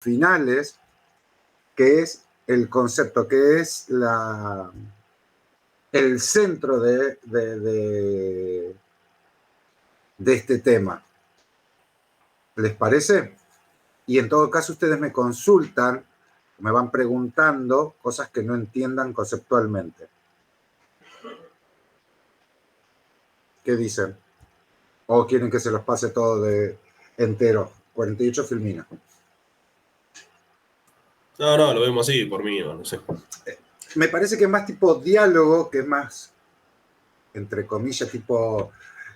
finales, que es el concepto, que es el centro de este tema. ¿Les parece? Y en todo caso ustedes me consultan, me van preguntando cosas que no entiendan conceptualmente. ¿Qué dicen? ¿O quieren que se los pase todo de entero? 48 filminas. No, lo vemos así, por mí, no sé. Me parece que es más tipo diálogo, que es más, entre comillas, tipo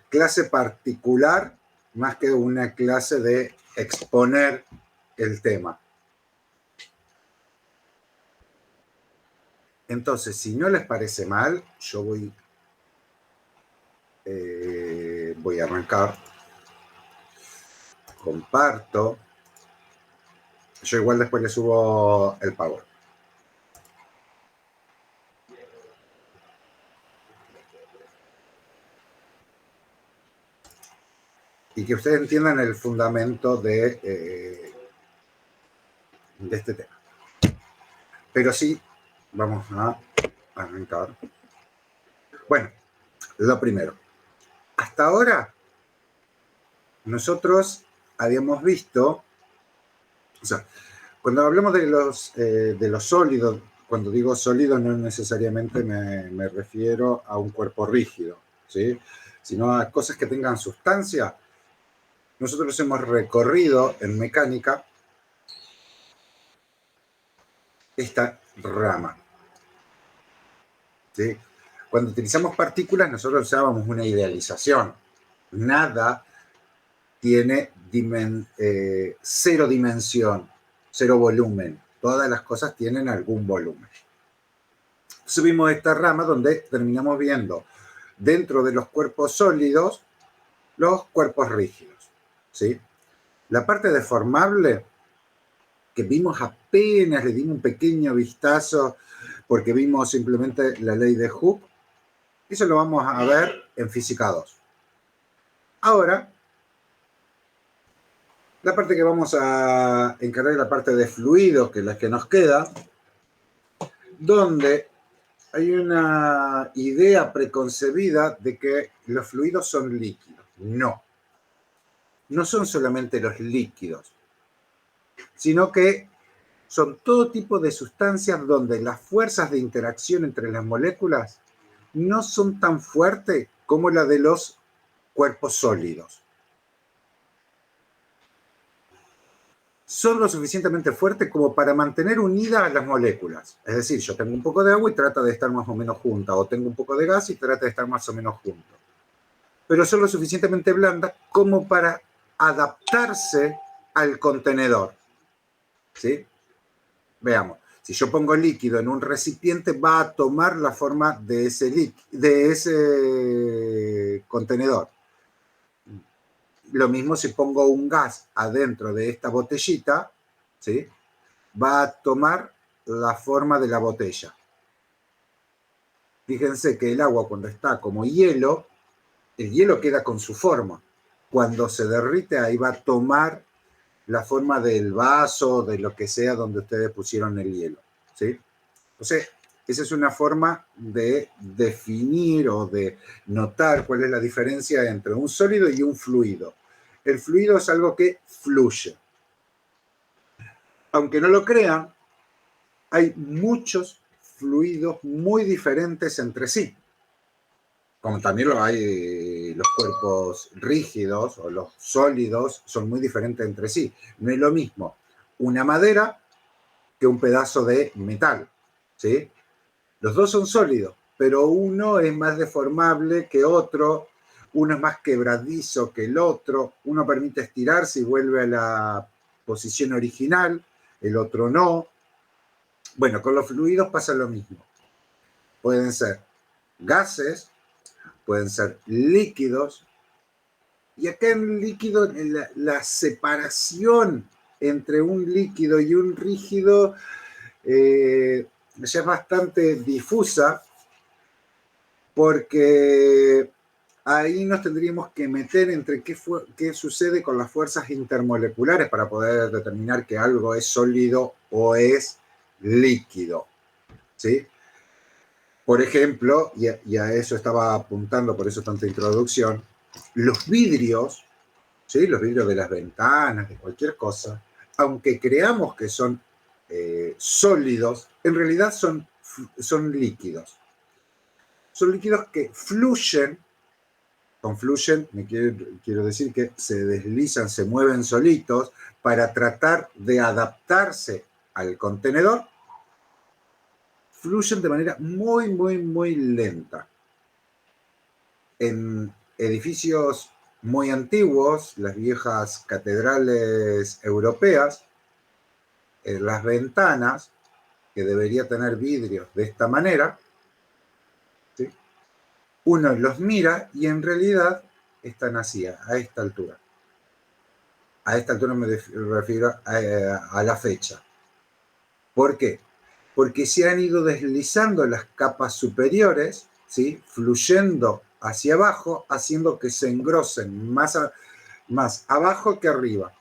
clase particular, más que una clase de exponer el tema. Entonces, si no les parece mal, yo voy a arrancar. Comparto. Yo igual después le subo el Power. Y que ustedes entiendan el fundamento de este tema. Pero sí, vamos a arrancar. Bueno, lo primero. Hasta ahora, nosotros habíamos visto, o sea, cuando hablamos de los sólidos, cuando digo sólido no necesariamente me refiero a un cuerpo rígido, ¿sí? Sino a cosas que tengan sustancia. Nosotros hemos recorrido en mecánica esta rama, ¿sí? Cuando utilizamos partículas, nosotros usábamos una idealización. Nada tiene cero dimensión, cero volumen. Todas las cosas tienen algún volumen. Subimos esta rama donde terminamos viendo dentro de los cuerpos sólidos los cuerpos rígidos, ¿sí? La parte deformable, que vimos apenas, le dimos un pequeño vistazo porque vimos simplemente la ley de Hooke, eso lo vamos a ver en Física 2. Ahora, la parte que vamos a encargar es la parte de fluidos, que es la que nos queda, donde hay una idea preconcebida de que los fluidos son líquidos. No, no son solamente los líquidos, sino que son todo tipo de sustancias donde las fuerzas de interacción entre las moléculas no son tan fuertes como la de los cuerpos sólidos. Son lo suficientemente fuertes como para mantener unidas las moléculas. Es decir, yo tengo un poco de agua y trata de estar más o menos junta, o tengo un poco de gas y trata de estar más o menos junto. Pero son lo suficientemente blandas como para adaptarse al contenedor. ¿Sí? Veamos. Si yo pongo líquido en un recipiente, va a tomar la forma de ese contenedor. Lo mismo si pongo un gas adentro de esta botellita, ¿sí? Va a tomar la forma de la botella. Fíjense que el agua, cuando está como hielo, el hielo queda con su forma. Cuando se derrite, ahí va a tomar la forma del vaso, de lo que sea donde ustedes pusieron el hielo, ¿sí? Entonces, esa es una forma de definir o de notar cuál es la diferencia entre un sólido y un fluido. El fluido es algo que fluye. Aunque no lo crean, hay muchos fluidos muy diferentes entre sí. Como también lo hay los cuerpos rígidos o los sólidos son muy diferentes entre sí. No es lo mismo una madera que un pedazo de metal, ¿sí? Los dos son sólidos, pero uno es más deformable que otro, uno es más quebradizo que el otro, uno permite estirarse y vuelve a la posición original, el otro no. Bueno, con los fluidos pasa lo mismo. Pueden ser gases, pueden ser líquidos, y acá en líquido la separación entre un líquido y un rígido ya es bastante difusa, porque ahí nos tendríamos que meter entre qué sucede con las fuerzas intermoleculares para poder determinar que algo es sólido o es líquido, ¿sí? Por ejemplo, y a eso estaba apuntando, por eso tanta introducción, los vidrios, ¿sí? Los vidrios de las ventanas, de cualquier cosa, aunque creamos que son sólidos, en realidad son líquidos. Son líquidos que fluyen, confluyen, quiero decir que se deslizan, se mueven solitos para tratar de adaptarse al contenedor, fluyen de manera muy, muy, muy lenta. En edificios muy antiguos, las viejas catedrales europeas, las ventanas, que debería tener vidrios de esta manera, ¿sí? Uno los mira y en realidad están así, a esta altura. A esta altura me refiero a la fecha. ¿Por qué? Porque se han ido deslizando las capas superiores, ¿sí? Fluyendo hacia abajo, haciendo que se engrosen más abajo que arriba.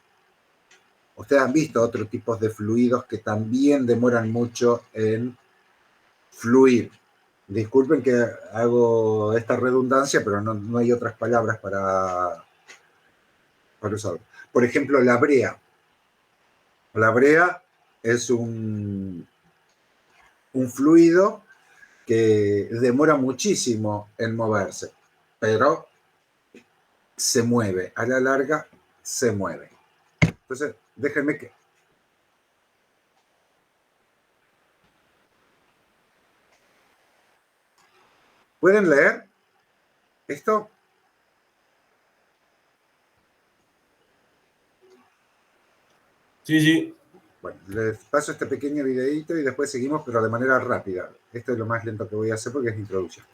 Ustedes han visto otros tipos de fluidos que también demoran mucho en fluir. Disculpen que hago esta redundancia, pero no hay otras palabras para usarlo. Por ejemplo, la brea. La brea es un fluido que demora muchísimo en moverse, pero se mueve, a la larga se mueve. Entonces, déjenme que... ¿Pueden leer esto? Sí, sí. Bueno, les paso este pequeño videito y después seguimos, pero de manera rápida. Esto es lo más lento que voy a hacer porque es introducción.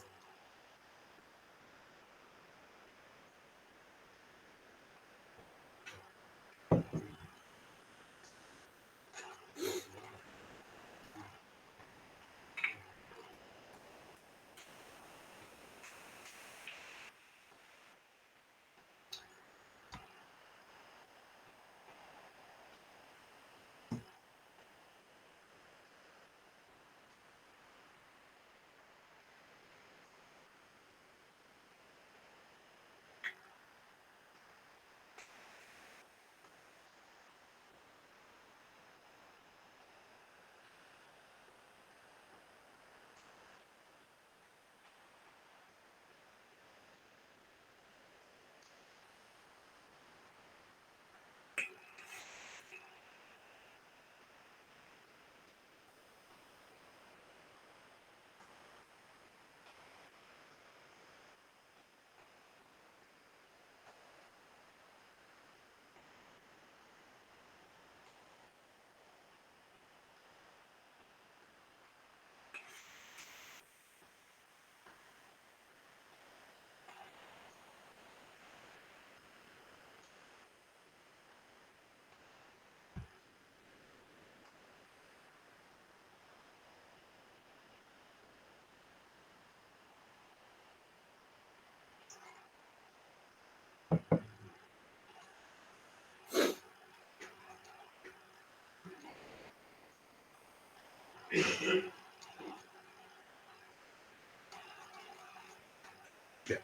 Bien.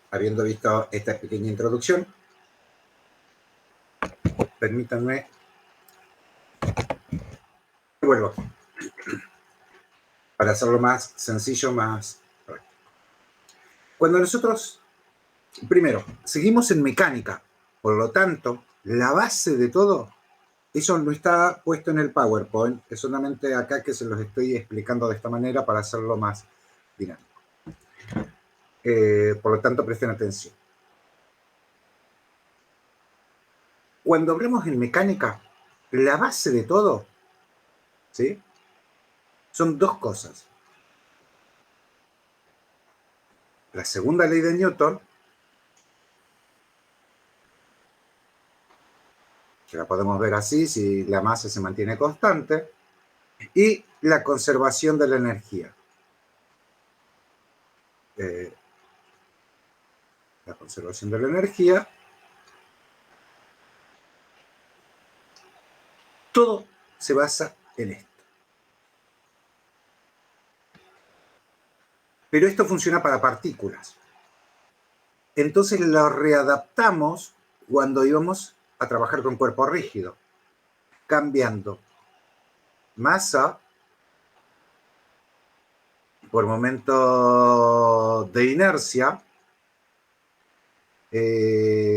Habiendo visto esta pequeña introducción, permítanme, vuelvo aquí, para hacerlo más sencillo, más práctico. Cuando nosotros, primero, seguimos en mecánica, por lo tanto, la base de todo, eso no está puesto en el PowerPoint, es solamente acá que se los estoy explicando de esta manera para hacerlo más dinámico. Por lo tanto, presten atención. Cuando hablamos en mecánica, la base de todo, ¿sí? Son dos cosas. La segunda ley de Newton, que la podemos ver así si la masa se mantiene constante, y la conservación de la energía. la conservación de la energía. Todo se basa en esto. Pero esto funciona para partículas. Entonces lo readaptamos cuando íbamos a trabajar con cuerpo rígido, cambiando masa por momento de inercia. ¿Qué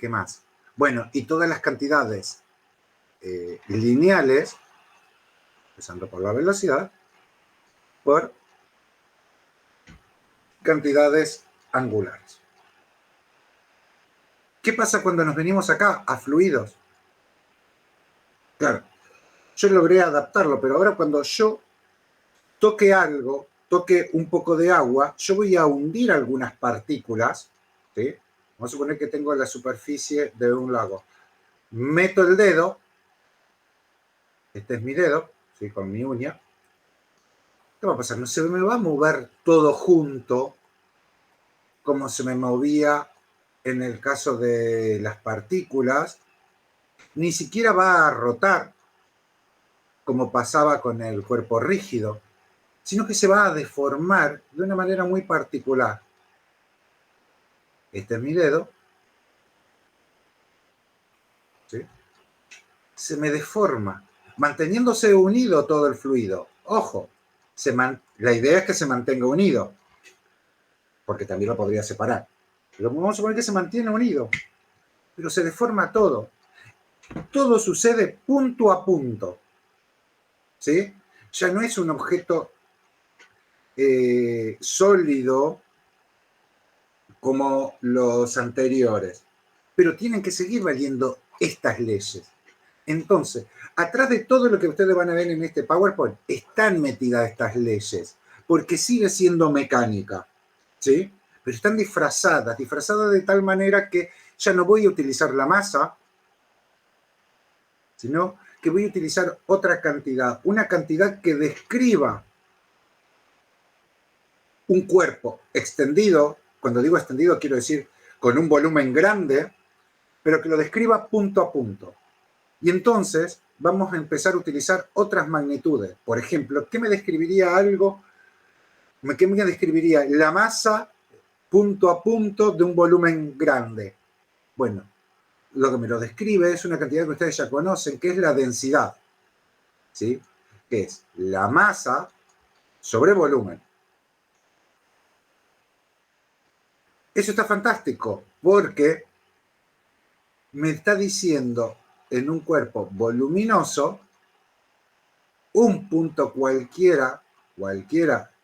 más? Bueno, y todas las cantidades lineales, empezando por la velocidad, por cantidades angulares. ¿Qué pasa cuando nos venimos acá a fluidos? Claro, yo logré adaptarlo, pero ahora cuando yo toque algo, toque un poco de agua, yo voy a hundir algunas partículas, ¿sí? Vamos a suponer que tengo la superficie de un lago. Meto el dedo, este es mi dedo, ¿sí? Con mi uña. ¿Qué va a pasar? No se me va a mover todo junto como se me movía en el caso de las partículas, ni siquiera va a rotar como pasaba con el cuerpo rígido, sino que se va a deformar de una manera muy particular. Este es mi dedo, ¿sí? Se me deforma, manteniéndose unido todo el fluido. Ojo, la idea es que se mantenga unido, porque también lo podría separar. Pero vamos a suponer que se mantiene unido, pero se deforma todo. Todo sucede punto a punto, ¿sí? Ya no es un objeto sólido como los anteriores, pero tienen que seguir valiendo estas leyes. Entonces, atrás de todo lo que ustedes van a ver en este PowerPoint, están metidas estas leyes, porque sigue siendo mecánica, ¿sí? Pero están disfrazadas de tal manera que ya no voy a utilizar la masa, sino que voy a utilizar otra cantidad, una cantidad que describa un cuerpo extendido. Cuando digo extendido quiero decir con un volumen grande, pero que lo describa punto a punto. Y entonces vamos a empezar a utilizar otras magnitudes. Por ejemplo, ¿qué me describiría algo? ¿Qué me describiría la masa punto a punto de un volumen grande? Bueno, lo que me lo describe es una cantidad que ustedes ya conocen, que es la densidad, ¿sí? Que es la masa sobre volumen. Eso está fantástico, porque me está diciendo en un cuerpo voluminoso, un punto cualquiera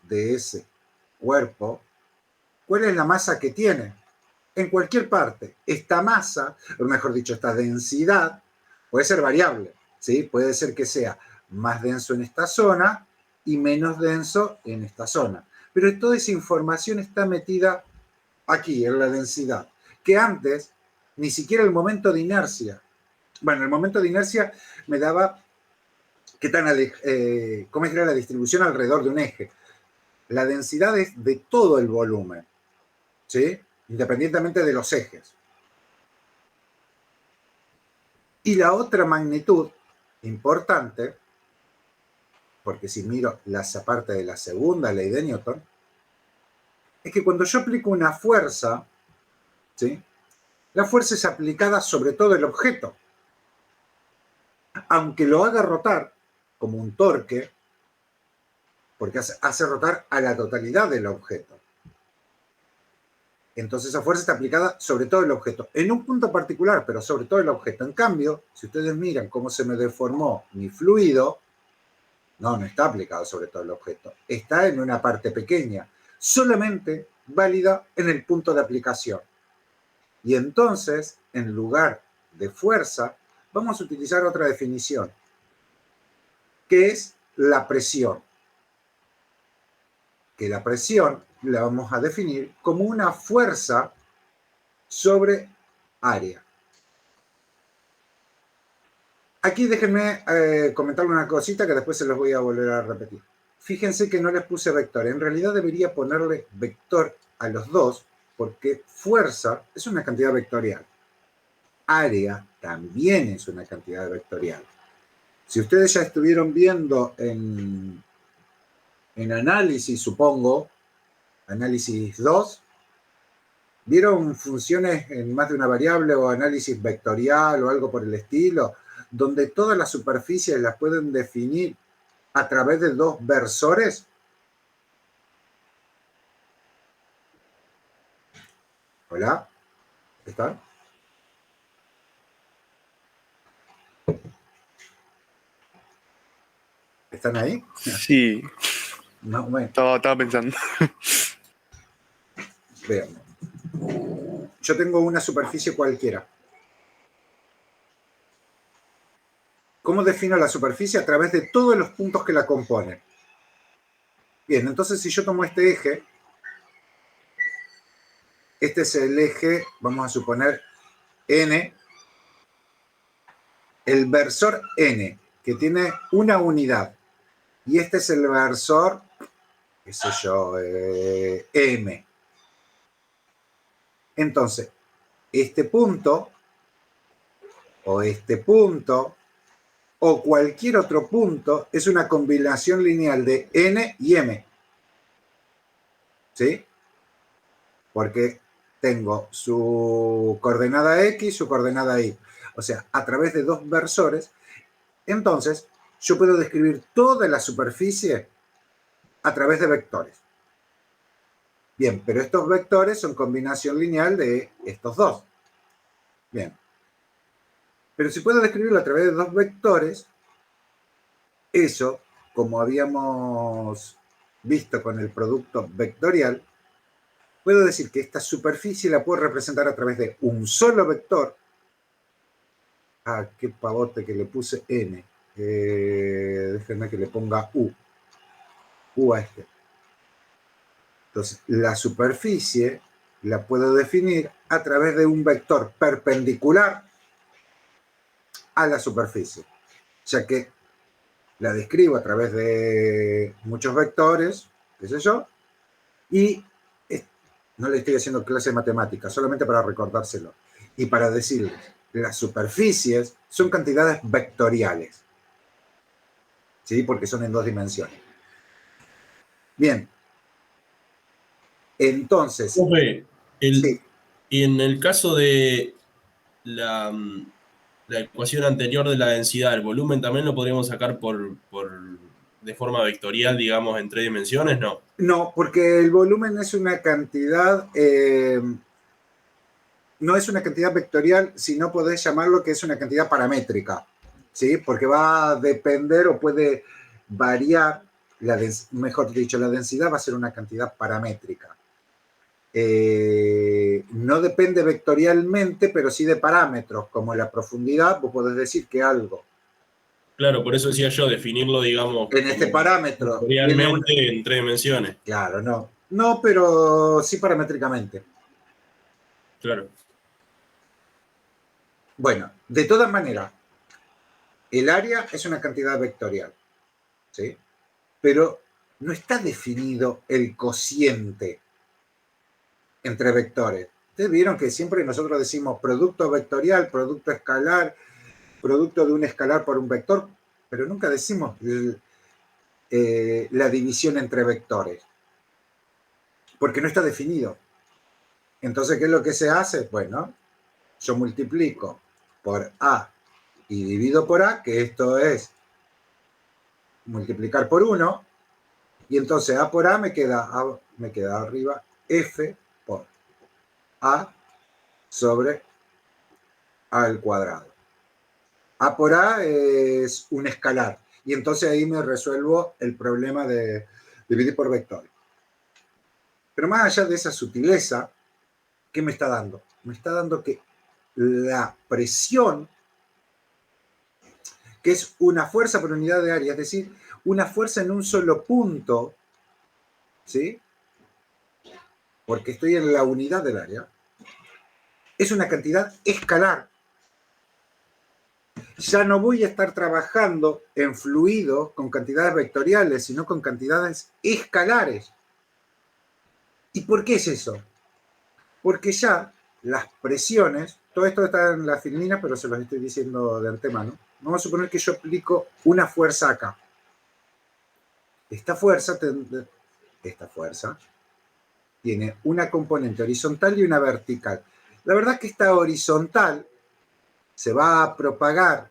de ese cuerpo, ¿cuál es la masa que tiene? En cualquier parte. Esta masa, o mejor dicho, esta densidad, puede ser variable, ¿sí? Puede ser que sea más denso en esta zona y menos denso en esta zona. Pero toda esa información está metida aquí, en la densidad, que antes ni siquiera el momento de inercia. Bueno, el momento de inercia me daba cómo era la distribución alrededor de un eje. La densidad es de todo el volumen, ¿sí? Independientemente de los ejes. Y la otra magnitud importante, porque si miro la parte de la segunda ley de Newton, es que cuando yo aplico una fuerza, ¿sí? La fuerza es aplicada sobre todo el objeto. Aunque lo haga rotar como un torque, porque hace rotar a la totalidad del objeto. Entonces esa fuerza está aplicada sobre todo el objeto, en un punto particular, pero sobre todo el objeto. En cambio, si ustedes miran cómo se me deformó mi fluido, no está aplicado sobre todo el objeto. Está en una parte pequeña, solamente válida en el punto de aplicación. Y entonces, en lugar de fuerza, vamos a utilizar otra definición, que es la presión. Que la presión la vamos a definir como una fuerza sobre área. Aquí déjenme comentar una cosita que después se los voy a volver a repetir. fíjense que no les puse vector. En realidad debería ponerle vector a los dos, porque fuerza es una cantidad vectorial. Área también es una cantidad vectorial. Si ustedes ya estuvieron viendo en análisis, supongo, análisis 2, ¿vieron funciones en más de una variable o análisis vectorial o algo por el estilo? Donde todas las superficies las pueden definir a través de dos versores. ¿Hola? ¿Están? ¿Están ahí? Sí, No, bueno, estaba pensando. veamos. Yo tengo una superficie cualquiera. ¿Cómo defino la superficie? A través de todos los puntos que la componen. Bien, entonces si yo tomo este eje, este es el eje, vamos a suponer, N, el versor N, que tiene una unidad, y este es el versor, qué sé yo, M. Entonces, este punto, o cualquier otro punto, es una combinación lineal de N y M. ¿Sí? Porque tengo su coordenada X, su coordenada Y. O sea, a través de dos versores, entonces yo puedo describir toda la superficie a través de vectores. Bien, pero estos vectores son combinación lineal de estos dos. Bien. Pero si puedo describirlo a través de dos vectores, eso, como habíamos visto con el producto vectorial, puedo decir que esta superficie la puedo representar a través de un solo vector. Ah, qué pavote que le puse N. Déjenme que le ponga U. U a este. Entonces, la superficie la puedo definir a través de un vector perpendicular a la superficie, ya que la describo a través de muchos vectores, qué sé yo, y no le estoy haciendo clase de matemáticas, solamente para recordárselo. Y para decirles, las superficies son cantidades vectoriales, ¿sí? Porque son en dos dimensiones. Bien. Entonces, Profe, sí, y en el caso de la ecuación anterior de la densidad, el volumen también lo podríamos sacar de forma vectorial, digamos, en tres dimensiones, ¿no? no, porque el volumen es una cantidad, no es una cantidad vectorial, sino podés llamarlo que es una cantidad paramétrica, ¿sí? Porque va a depender o puede variar, mejor dicho, la densidad va a ser una cantidad paramétrica. No depende vectorialmente, pero sí de parámetros, como la profundidad, vos podés decir que algo. Claro, por eso decía yo, definirlo, digamos, En este como parámetro tiene una... vectorialmente en tres dimensiones. Claro, no. No, pero sí paramétricamente. Claro. Bueno, de todas maneras, el área es una cantidad vectorial, ¿sí? Pero no está definido el cociente entre vectores. Ustedes vieron que siempre nosotros decimos producto vectorial, producto escalar, producto de un escalar por un vector, pero nunca decimos la división entre vectores, porque no está definido. Entonces, ¿qué es lo que se hace? Bueno, yo multiplico por A y divido por A, que esto es multiplicar por 1, y entonces A por A me queda arriba F por A sobre A al cuadrado. A por A es un escalar, y entonces ahí me resuelvo el problema de dividir por vectores. Pero más allá de esa sutileza, ¿qué me está dando? Me está dando que la presión, que es una fuerza por unidad de área, es decir, una fuerza en un solo punto, ¿sí? Porque estoy en la unidad del área, es una cantidad escalar. ya no voy a estar trabajando en fluido con cantidades vectoriales, sino con cantidades escalares. ¿Y por qué es eso? Porque ya las presiones, todo esto está en la filmina, pero se los estoy diciendo de antemano. Vamos a suponer que yo aplico una fuerza acá. Esta fuerza tiene una componente horizontal y una vertical. La verdad es que esta horizontal se va a propagar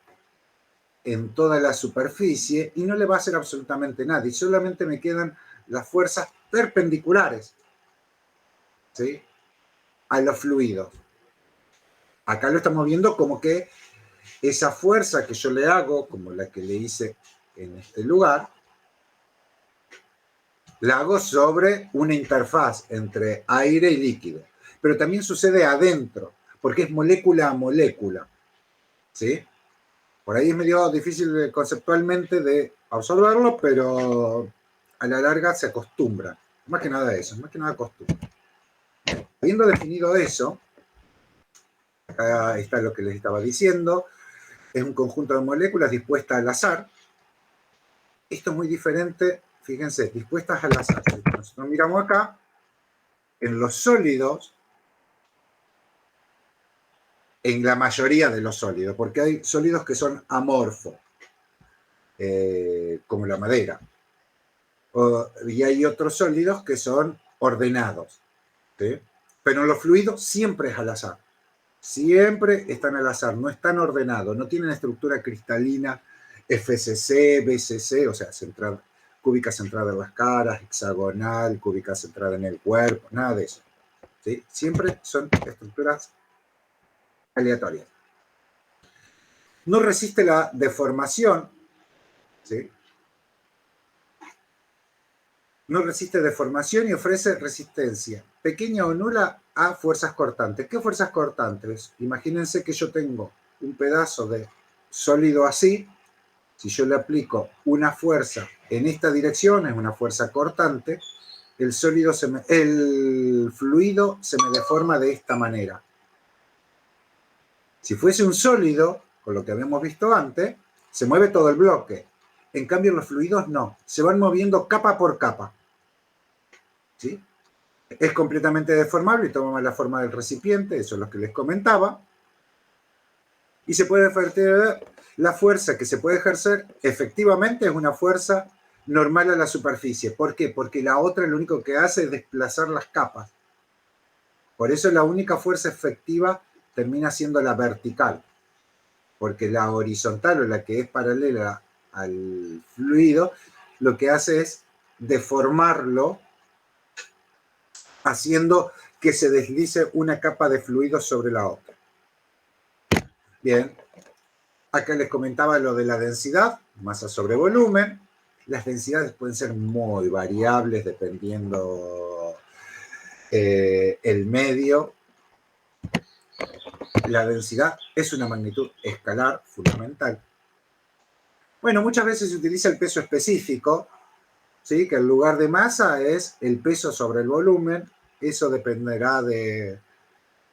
en toda la superficie y no le va a hacer absolutamente nada. Y solamente me quedan las fuerzas perpendiculares, ¿sí?, a los fluidos. Acá lo estamos viendo como que esa fuerza que yo le hago, como la que le hice en este lugar, la hago sobre una interfaz entre aire y líquido. Pero también sucede adentro, porque es molécula a molécula, ¿sí? Por ahí es medio difícil conceptualmente de absorberlo, pero a la larga se acostumbra. Más que nada eso, más que nada costumbre. Habiendo definido eso, acá está lo que les estaba diciendo, es un conjunto de moléculas dispuestas al azar. Esto es muy diferente, fíjense, dispuestas al azar. Si nosotros miramos acá, en los sólidos, en la mayoría de los sólidos, porque hay sólidos que son amorfos, como la madera, y hay otros sólidos que son ordenados, ¿sí? Pero en los fluidos siempre es al azar, siempre están al azar, no están ordenados, no tienen estructura cristalina, FCC, BCC, o sea, cúbica centrada en las caras, hexagonal, cúbica centrada en el cuerpo, nada de eso, ¿sí? Siempre son estructuras aleatorias. No resiste la deformación, ¿sí? No resiste deformación y ofrece resistencia pequeña o nula a fuerzas cortantes. ¿Qué fuerzas cortantes? Imagínense que yo tengo un pedazo de sólido así. Si yo le aplico una fuerza en esta dirección, es una fuerza cortante, el fluido se me deforma de esta manera. Si fuese un sólido, con lo que habíamos visto antes, se mueve todo el bloque. En cambio, los fluidos no, se van moviendo capa por capa, ¿sí? Es completamente deformable y toma la forma del recipiente, eso es lo que les comentaba. Y se puede ejercer, la fuerza que se puede ejercer efectivamente es una fuerza normal a la superficie. ¿Por qué? Porque la otra lo único que hace es desplazar las capas. Por eso la única fuerza efectiva termina siendo la vertical, porque la horizontal o la que es paralela al fluido lo que hace es deformarlo, haciendo que se deslice una capa de fluido sobre la otra. Bien, acá les comentaba lo de la densidad, masa sobre volumen. Las densidades pueden ser muy variables dependiendo el medio. La densidad es una magnitud escalar fundamental. Bueno, muchas veces se utiliza el peso específico, ¿sí?, que en lugar de masa es el peso sobre el volumen. Eso dependerá de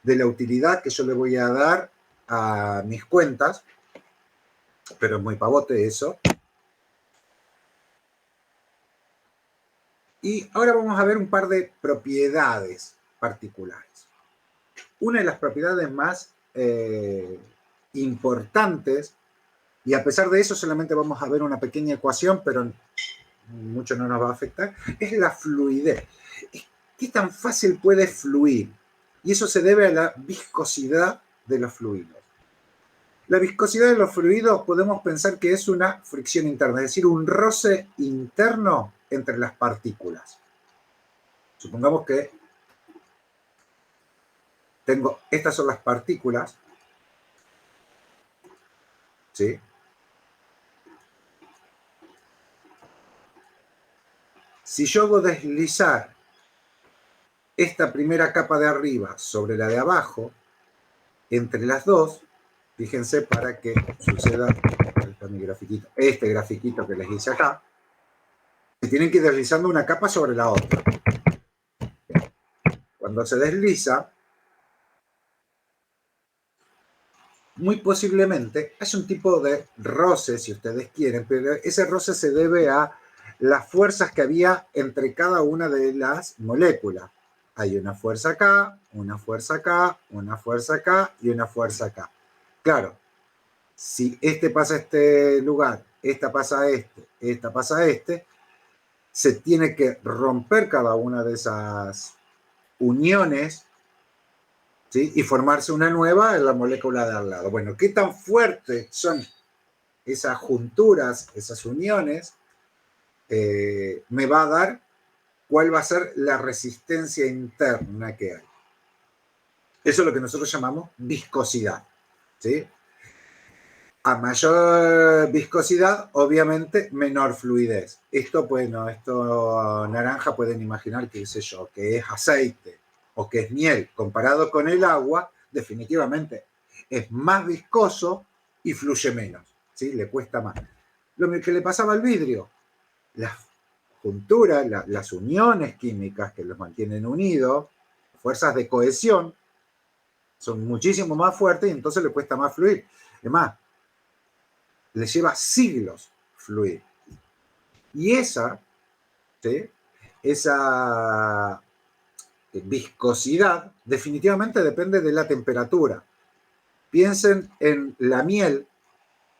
la utilidad que yo le voy a dar a mis cuentas, pero es muy pavote eso. Y ahora vamos a ver un par de propiedades particulares. Una de las propiedades más importantes, y a pesar de eso solamente vamos a ver una pequeña ecuación, pero mucho no nos va a afectar, es la fluidez. ¿Qué tan fácil puede fluir? Y eso se debe a la viscosidad de los fluidos. La viscosidad de los fluidos podemos pensar que es una fricción interna, es decir, un roce interno entre las partículas. Supongamos que estas son las partículas, ¿sí? Si yo hago deslizar esta primera capa de arriba sobre la de abajo, entre las dos, fíjense para que suceda este grafiquito que les hice acá, se tienen que ir deslizando una capa sobre la otra. Cuando se desliza, muy posiblemente haya un tipo de roce, si ustedes quieren, pero ese roce se debe a las fuerzas que había entre cada una de las moléculas. Hay una fuerza acá, una fuerza acá, una fuerza acá y una fuerza acá. Claro, si este pasa a este lugar, esta pasa a esta pasa a este, se tiene que romper cada una de esas uniones, ¿sí? Y formarse una nueva en la molécula de al lado. Bueno, ¿qué tan fuertes son esas junturas, esas uniones? Me va a dar cuál va a ser la resistencia interna que hay. Eso es lo que nosotros llamamos viscosidad, ¿sí? A mayor viscosidad, obviamente, menor fluidez. Esto, bueno, esto naranja pueden imaginar, qué sé yo, que es aceite o que es miel. Comparado con el agua, definitivamente es más viscoso y fluye menos, ¿sí? Le cuesta más. Lo que le pasaba al vidrio, las junturas, las uniones químicas que los mantienen unidos, fuerzas de cohesión, son muchísimo más fuertes y entonces le cuesta más fluir. Es más, le lleva siglos fluir. Y ¿sí? Esa viscosidad definitivamente depende de la temperatura. Piensen en la miel.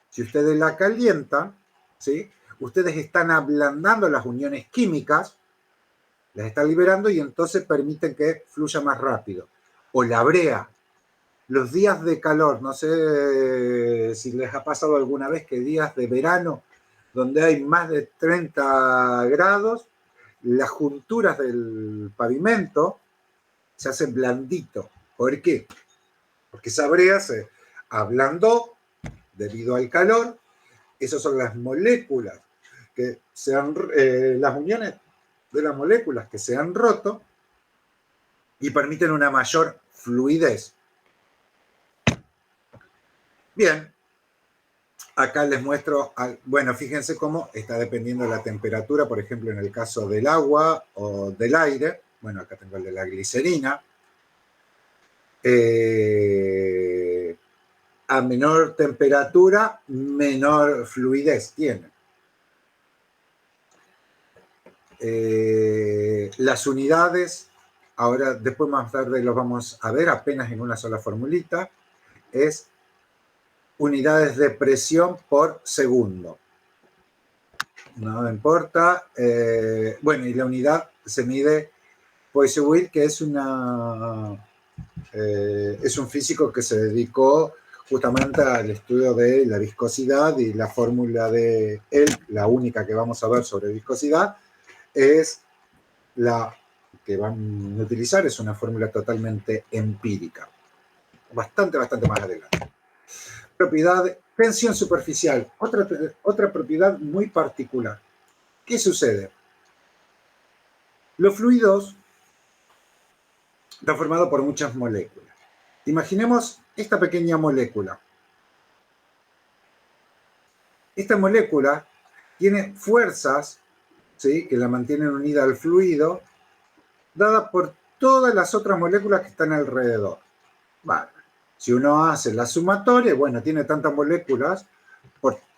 Si ustedes la calientan, ¿sí? Ustedes están ablandando las uniones químicas, las están liberando y entonces permiten que fluya más rápido. O la brea. Los días de calor, no sé si les ha pasado alguna vez que días de verano donde hay más de 30 grados, las junturas del pavimento se hacen blandito. ¿Por qué? Porque esa brea se ablandó debido al calor. Esas son las moléculas que se han, las uniones de las moléculas que se han roto y permiten una mayor fluidez. Bien, acá les muestro, bueno, fíjense cómo está dependiendo de la temperatura, por ejemplo, en el caso del agua o del aire. Bueno, acá tengo el de la glicerina. A menor temperatura, menor fluidez tiene. Las unidades, ahora después más tarde los vamos a ver apenas en una sola formulita, es unidades de presión por segundo. No importa. Bueno, y la unidad se mide Poiseuille, que es un físico que se dedicó justamente al estudio de la viscosidad, y la fórmula de él, la única que vamos a ver sobre viscosidad, es la que van a utilizar, es una fórmula totalmente empírica. Bastante más adelante. Propiedad, tensión superficial, otra propiedad muy particular. ¿Qué sucede? Los fluidos están formados por muchas moléculas. Imaginemos esta pequeña molécula. Esta molécula tiene fuerzas, ¿sí?, que la mantienen unida al fluido, dadas por todas las otras moléculas que están alrededor. Vale. Si uno hace la sumatoria, bueno, tiene tantas moléculas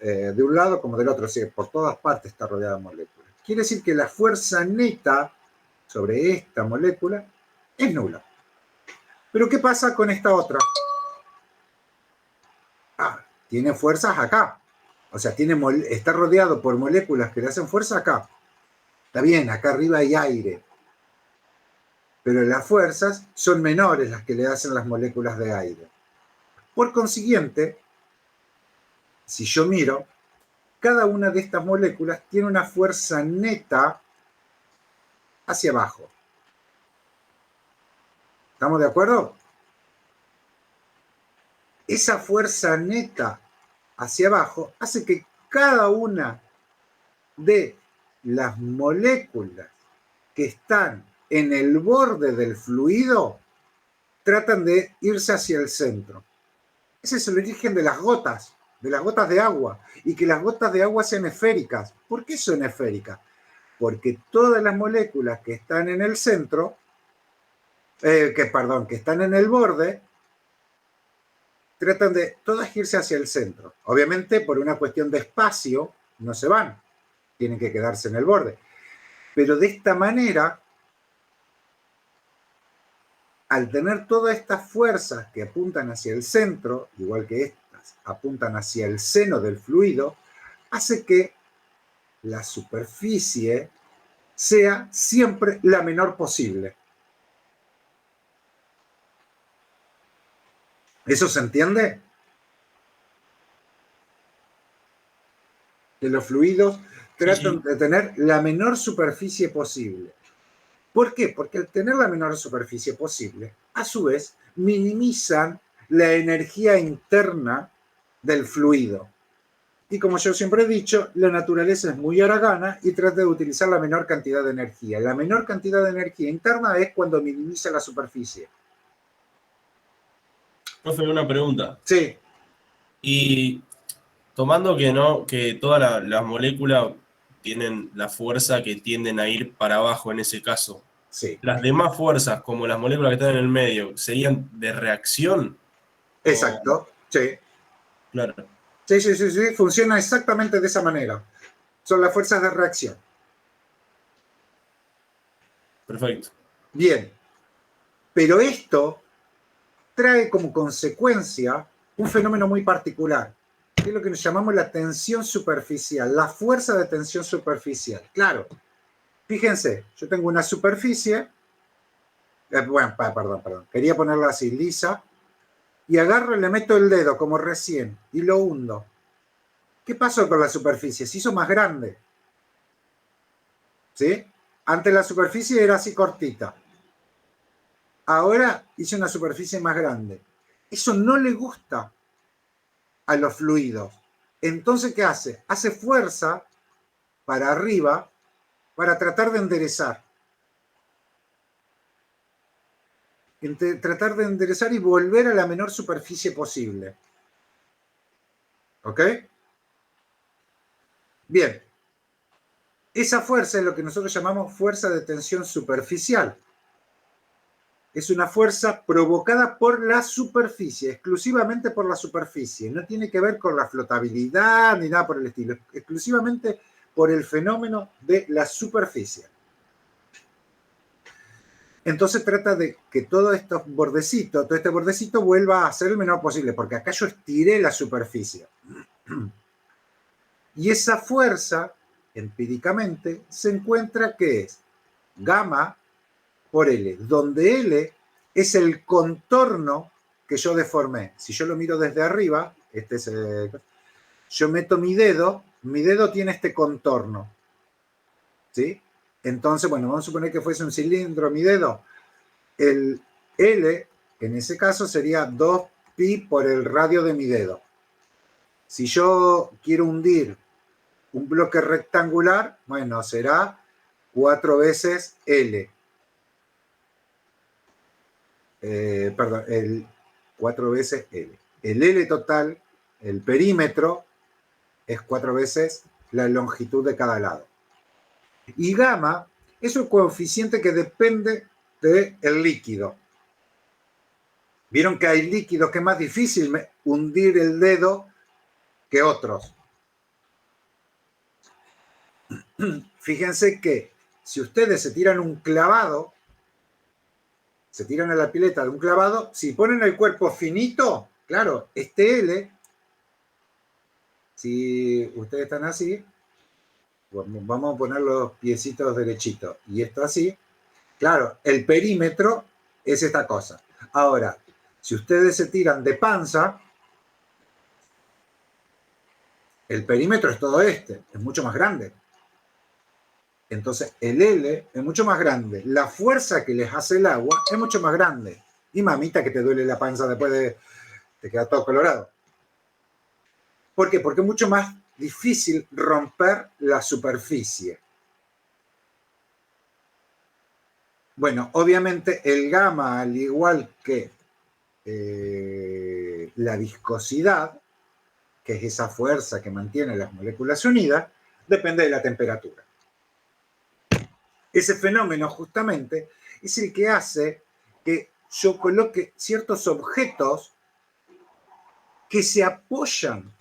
de un lado como del otro, sí, por todas partes está rodeada de moléculas. Quiere decir que la fuerza neta sobre esta molécula es nula. Pero ¿qué pasa con esta otra? Tiene fuerzas acá. O sea, está rodeado por moléculas que le hacen fuerza acá. Está bien, acá arriba hay aire. Pero las fuerzas son menores las que le hacen las moléculas de aire. Por consiguiente, si yo miro, cada una de estas moléculas tiene una fuerza neta hacia abajo. ¿Estamos de acuerdo? Esa fuerza neta hacia abajo hace que cada una de las moléculas que están en el borde del fluido tratan de irse hacia el centro. Ese es el origen de las gotas de agua, y que las gotas de agua sean esféricas. ¿Por qué son esféricas? Porque todas las moléculas que están en el centro, que están en el borde, tratan de todas irse hacia el centro. Obviamente, por una cuestión de espacio, no se van, tienen que quedarse en el borde. Pero de esta manera, al tener todas estas fuerzas que apuntan hacia el centro, igual que estas apuntan hacia el seno del fluido, hace que la superficie sea siempre la menor posible. ¿Eso se entiende? Que los fluidos tratan de tener la menor superficie posible. ¿Por qué? Porque al tener la menor superficie posible, a su vez, minimizan la energía interna del fluido. Y como yo siempre he dicho, la naturaleza es muy haragana y trata de utilizar la menor cantidad de energía. La menor cantidad de energía interna es cuando minimiza la superficie. Profe, una pregunta. Sí. Y tomando que no, que todas las moléculas tienen la fuerza que tienden a ir para abajo en ese caso. Sí. Las demás fuerzas, como las moléculas que están en el medio, ¿serían de reacción? Exacto. Sí. Claro. Sí, sí, sí, sí. Funciona exactamente de esa manera. Son las fuerzas de reacción. Perfecto. Bien. Pero esto trae como consecuencia un fenómeno muy particular, que es lo que nos llamamos la tensión superficial, la fuerza de tensión superficial. Claro, fíjense, yo tengo una superficie, perdón, quería ponerla así, lisa, y agarro y le meto el dedo como recién y lo hundo. ¿Qué pasó con la superficie? Se hizo más grande. ¿Sí? Antes la superficie era así cortita. Ahora hice una superficie más grande. Eso no le gusta a los fluidos. Entonces, ¿qué hace? Hace fuerza para arriba para tratar de enderezar. Tratar de enderezar y volver a la menor superficie posible. ¿Ok? Bien. Esa fuerza es lo que nosotros llamamos fuerza de tensión superficial. Es una fuerza provocada por la superficie, exclusivamente por la superficie. No tiene que ver con la flotabilidad ni nada por el estilo. Exclusivamente por el fenómeno de la superficie. Entonces trata de que todo este bordecito vuelva a ser el menor posible, porque acá yo estiré la superficie. Y esa fuerza, empíricamente, se encuentra que es gamma por L, donde L es el contorno que yo deformé. Si yo lo miro desde arriba, yo meto mi dedo tiene este contorno. ¿Sí? Entonces, bueno, vamos a suponer que fuese un cilindro mi dedo. El L, en ese caso, sería 2pi por el radio de mi dedo. Si yo quiero hundir un bloque rectangular, bueno, será 4 veces L. Perdón, 4 veces L. El L total, el perímetro, es 4 veces la longitud de cada lado. Y gamma es un coeficiente que depende del líquido. Vieron que hay líquidos que es más difícil hundir el dedo que otros. Fíjense que si ustedes se tiran un clavado, se tiran a la pileta de un clavado, si ponen el cuerpo finito, claro, este L, si ustedes están así, vamos a poner los piecitos derechitos y esto así, claro, el perímetro es esta cosa. Ahora, si ustedes se tiran de panza, el perímetro es todo este, es mucho más grande. Entonces, el L es mucho más grande. La fuerza que les hace el agua es mucho más grande. Y mamita que te duele la panza después de... te queda todo colorado. ¿Por qué? Porque es mucho más difícil romper la superficie. Bueno, obviamente el gamma, al igual que la viscosidad, que es esa fuerza que mantiene las moléculas unidas, depende de la temperatura. Ese fenómeno justamente es el que hace que yo coloque ciertos objetos que se apoyan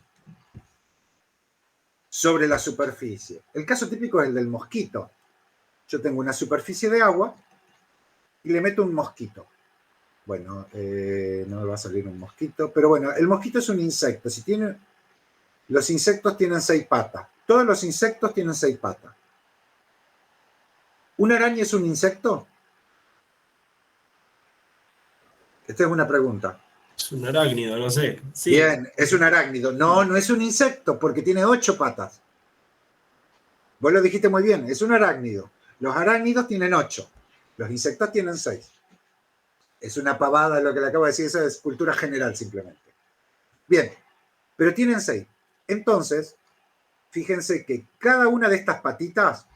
sobre la superficie. El caso típico es el del mosquito. Yo tengo una superficie de agua y le meto un mosquito. Bueno, no me va a salir un mosquito, pero bueno, el mosquito es un insecto. Los insectos tienen 6 patas. Todos los insectos tienen 6 patas. ¿Una araña es un insecto? Esta es una pregunta. Es un arácnido, no sé. Sí. Bien, es un arácnido. No, no es un insecto porque tiene 8 patas. Vos lo dijiste muy bien, es un arácnido. Los arácnidos tienen 8, los insectos tienen 6. Es una pavada lo que le acabo de decir, esa es cultura general simplemente. Bien, pero tienen 6. Entonces, fíjense que cada una de estas patitas,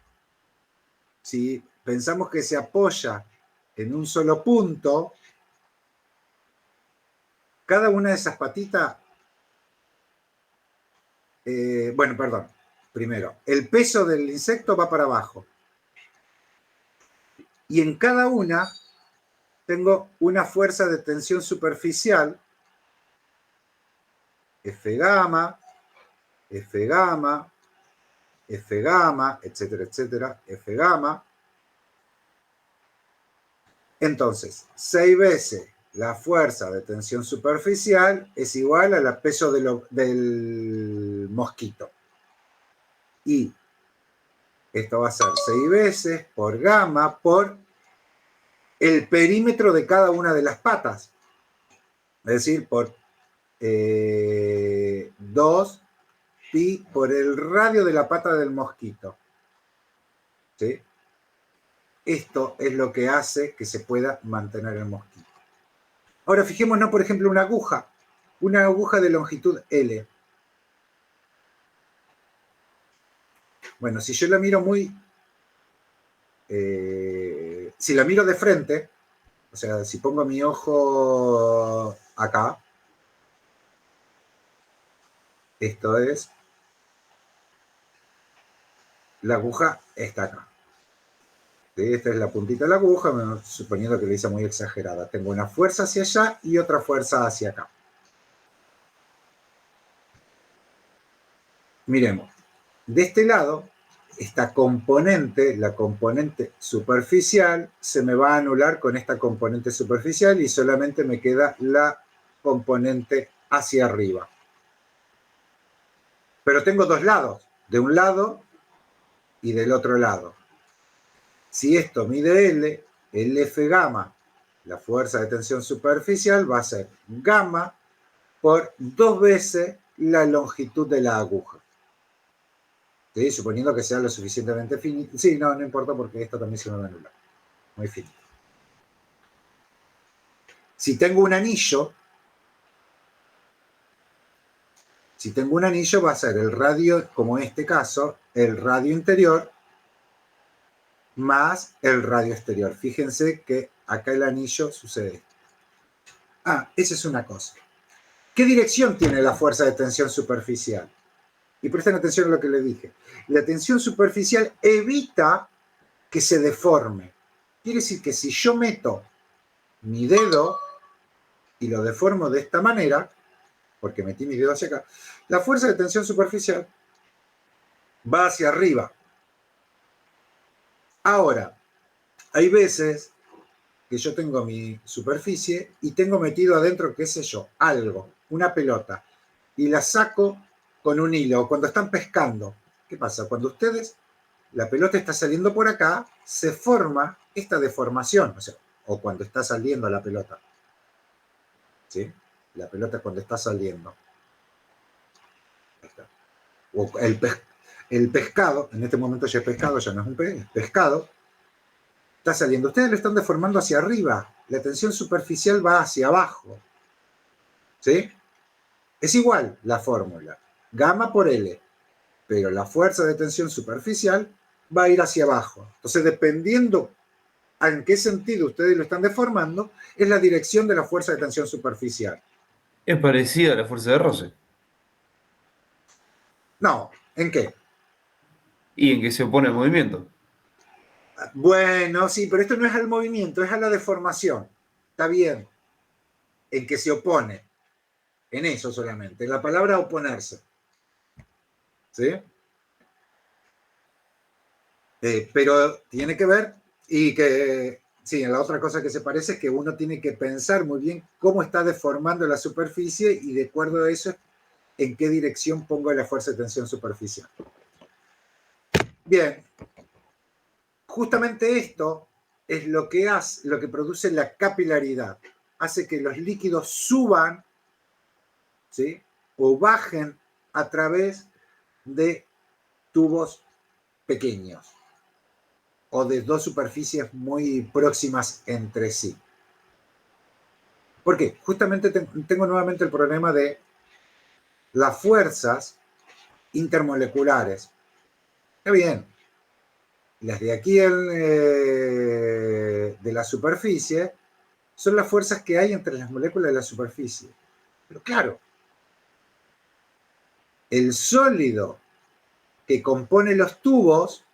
si pensamos que se apoya en un solo punto, cada una de esas patitas, bueno, perdón, primero, el peso del insecto va para abajo. Y en cada una tengo una fuerza de tensión superficial, F gamma, F gamma, F gamma, etcétera, etcétera, F gamma. Entonces, 6 veces la fuerza de tensión superficial es igual al peso del mosquito. Y esto va a ser 6 veces por gamma por el perímetro de cada una de las patas. Es decir, por 2 pi por el radio de la pata del mosquito. ¿Sí? Esto es lo que hace que se pueda mantener el mosquito. Ahora fijémonos, por ejemplo, una aguja de longitud L. Bueno, si yo la miro si la miro de frente, o sea, si pongo mi ojo acá, esto es, la aguja está acá. Esta es la puntita de la aguja, suponiendo que la hice muy exagerada. Tengo una fuerza hacia allá y otra fuerza hacia acá. Miremos, de este lado, esta componente, la componente superficial, se me va a anular con esta componente superficial y solamente me queda la componente hacia arriba. Pero tengo dos lados, de un lado y del otro lado. Si esto mide L, el F gamma, la fuerza de tensión superficial, va a ser gamma por 2 veces la longitud de la aguja. ¿Sí? Suponiendo que sea lo suficientemente finito. Sí, no importa porque esto también se me va a anular. Muy finito. Si tengo un anillo, va a ser el radio, como en este caso, el radio interior más el radio exterior. Fíjense que acá el anillo sucede esto. Esa es una cosa. ¿Qué dirección tiene la fuerza de tensión superficial? Y presten atención a lo que le dije. La tensión superficial evita que se deforme. Quiere decir que si yo meto mi dedo y lo deformo de esta manera, porque metí mi dedo hacia acá, la fuerza de tensión superficial va hacia arriba. Ahora, hay veces que yo tengo mi superficie y tengo metido adentro, qué sé yo, algo, una pelota, y la saco con un hilo, cuando están pescando. ¿Qué pasa? Cuando la pelota está saliendo por acá, se forma esta deformación, o cuando está saliendo la pelota. ¿Sí? La pelota cuando está saliendo. Ahí está. O el pescado, en este momento ya es pescado, ya no es un pez, es pescado, está saliendo. Ustedes lo están deformando hacia arriba, la tensión superficial va hacia abajo. ¿Sí? Es igual la fórmula, gamma por L, pero la fuerza de tensión superficial va a ir hacia abajo. Entonces, dependiendo en qué sentido ustedes lo están deformando, es la dirección de la fuerza de tensión superficial. Es parecida a la fuerza de roce. No, ¿en qué? Y en que se opone al movimiento. Bueno, sí, pero esto no es al movimiento, es a la deformación. Está bien, en que se opone. en eso solamente, en la palabra oponerse. ¿Sí? Pero tiene que ver, y que, sí, en la otra cosa que se parece es que uno tiene que pensar muy bien cómo está deformando la superficie y de acuerdo a eso, en qué dirección pongo la fuerza de tensión superficial. Bien, justamente esto es lo que hace, lo que produce la capilaridad. Hace que los líquidos suban, ¿sí? O bajen a través de tubos pequeños o de dos superficies muy próximas entre sí. ¿Por qué? Justamente tengo nuevamente el problema de las fuerzas intermoleculares. Está bien, las de aquí de la superficie son las fuerzas que hay entre las moléculas de la superficie. Pero claro, el sólido que compone los tubos,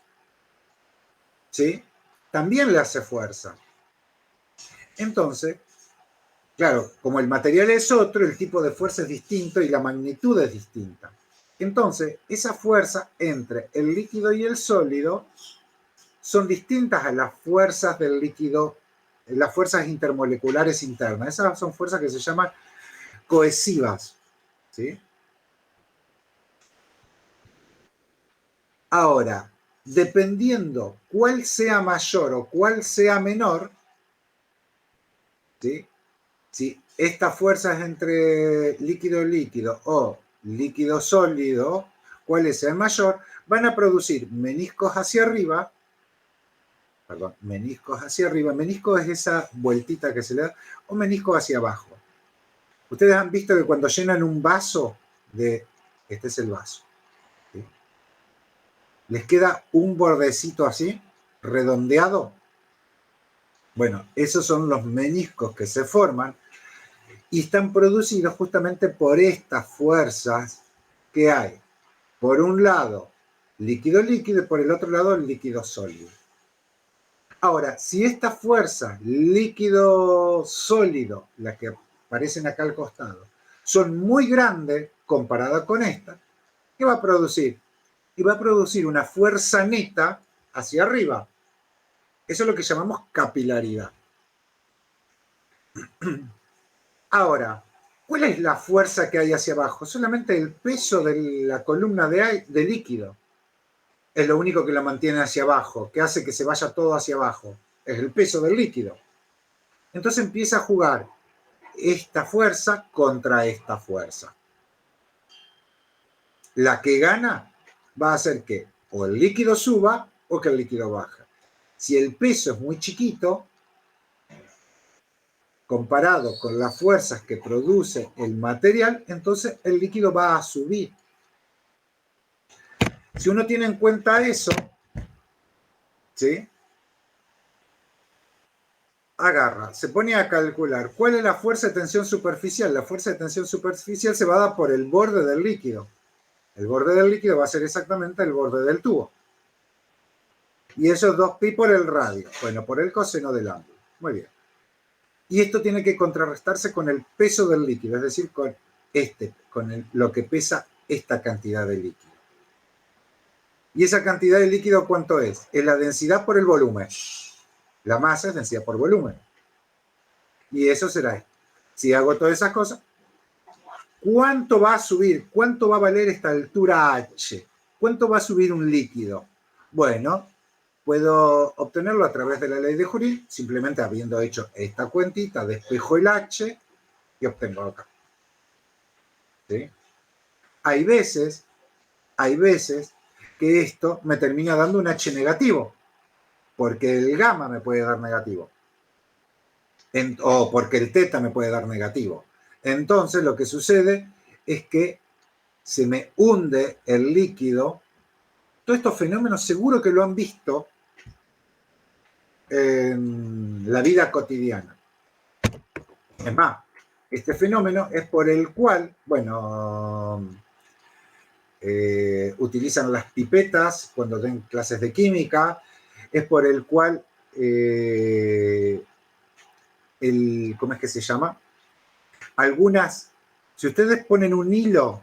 ¿sí? También le hace fuerza. Entonces, claro, como el material es otro, el tipo de fuerza es distinto y la magnitud es distinta. Entonces, esa fuerza entre el líquido y el sólido son distintas a las fuerzas del líquido, las fuerzas intermoleculares internas. Esas son fuerzas que se llaman cohesivas, ¿sí? Ahora, dependiendo cuál sea mayor o cuál sea menor, ¿sí? Si esta fuerza es entre líquido-líquido o líquido-sólido, cuál es el mayor, van a producir meniscos hacia arriba, perdón, meniscos hacia arriba, menisco es esa vueltita que se le da, o menisco hacia abajo. Ustedes han visto que cuando llenan un vaso este es el vaso, ¿sí? Les queda un bordecito así, redondeado. Bueno, esos son los meniscos que se forman y están producidos justamente por estas fuerzas que hay. Por un lado, líquido-líquido y por el otro lado, líquido-sólido. Ahora, si estas fuerzas líquido-sólido, las que aparecen acá al costado, son muy grandes comparadas con esta, ¿qué va a producir? Y va a producir una fuerza neta hacia arriba. Eso es lo que llamamos capilaridad. Ahora, ¿cuál es la fuerza que hay hacia abajo? Solamente el peso de la columna de líquido es lo único que la mantiene hacia abajo, que hace que se vaya todo hacia abajo. Es el peso del líquido. Entonces empieza a jugar esta fuerza contra esta fuerza. La que gana va a hacer que o el líquido suba o que el líquido baja. Si el peso es muy chiquito, comparado con las fuerzas que produce el material, entonces el líquido va a subir. Si uno tiene en cuenta eso, ¿sí? Agarra, se pone a calcular cuál es la fuerza de tensión superficial. La fuerza de tensión superficial se va a dar por el borde del líquido. El borde del líquido va a ser exactamente el borde del tubo. Y esos 2pi por el radio. Bueno, por el coseno del ángulo. Muy bien. Y esto tiene que contrarrestarse con el peso del líquido, es decir, con lo que pesa esta cantidad de líquido. ¿Y esa cantidad de líquido cuánto es? Es la densidad por el volumen. La masa es densidad por volumen. Y eso será esto. Si hago todas esas cosas, ¿cuánto va a subir? ¿Cuánto va a valer esta altura H? ¿Cuánto va a subir un líquido? Bueno, puedo obtenerlo a través de la ley de Joule, simplemente habiendo hecho esta cuentita, despejo el H y obtengo acá. ¿Sí? Hay veces que esto me termina dando un H negativo, porque el gamma me puede dar negativo, o porque el teta me puede dar negativo. Entonces lo que sucede es que se me hunde el líquido. Todos estos fenómenos seguro que lo han visto en la vida cotidiana. Es más, este fenómeno es por el cual, bueno, utilizan las pipetas cuando den clases de química, es por el cual ¿cómo es que se llama? Algunas Si ustedes ponen un hilo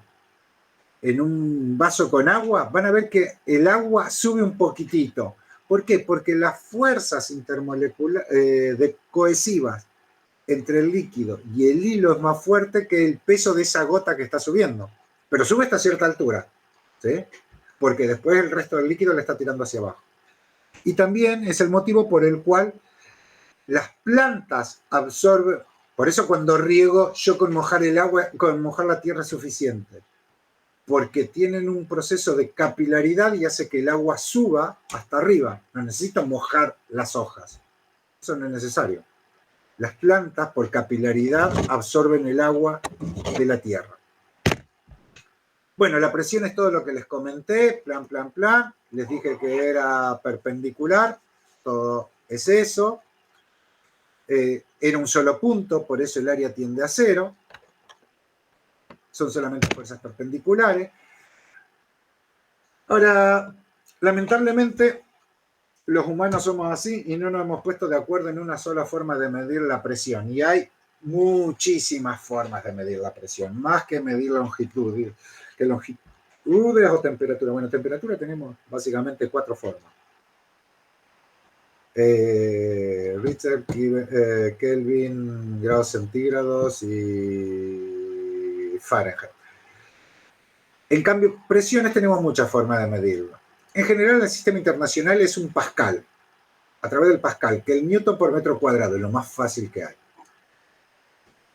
en un vaso con agua, van a ver que el agua sube un poquitito. ¿Por qué? Porque las fuerzas cohesivas entre el líquido y el hilo es más fuerte que el peso de esa gota que está subiendo. Pero sube hasta cierta altura, ¿sí? Porque después el resto del líquido le está tirando hacia abajo. Y también es el motivo por el cual las plantas absorben. Por eso cuando riego, yo con mojar el agua, con mojar la tierra es suficiente. Porque tienen un proceso de capilaridad y hace que el agua suba hasta arriba. No necesito mojar las hojas. Eso no es necesario. Las plantas, por capilaridad, absorben el agua de la tierra. Bueno, la presión es todo lo que les comenté, plan. Les dije que era perpendicular, todo es eso. Era un solo punto, por eso el área tiende a cero. Son solamente fuerzas perpendiculares. Ahora, lamentablemente, los humanos somos así y no nos hemos puesto de acuerdo en una sola forma de medir la presión. Y hay muchísimas formas de medir la presión, más que medir longitudes o temperatura. Bueno, temperatura tenemos básicamente 4 formas. Richter, Kelvin, grados centígrados y Fahrenheit. En cambio, presiones tenemos muchas formas de medirlo. En general, el sistema internacional es un pascal, a través del pascal, que el newton por metro cuadrado es lo más fácil que hay.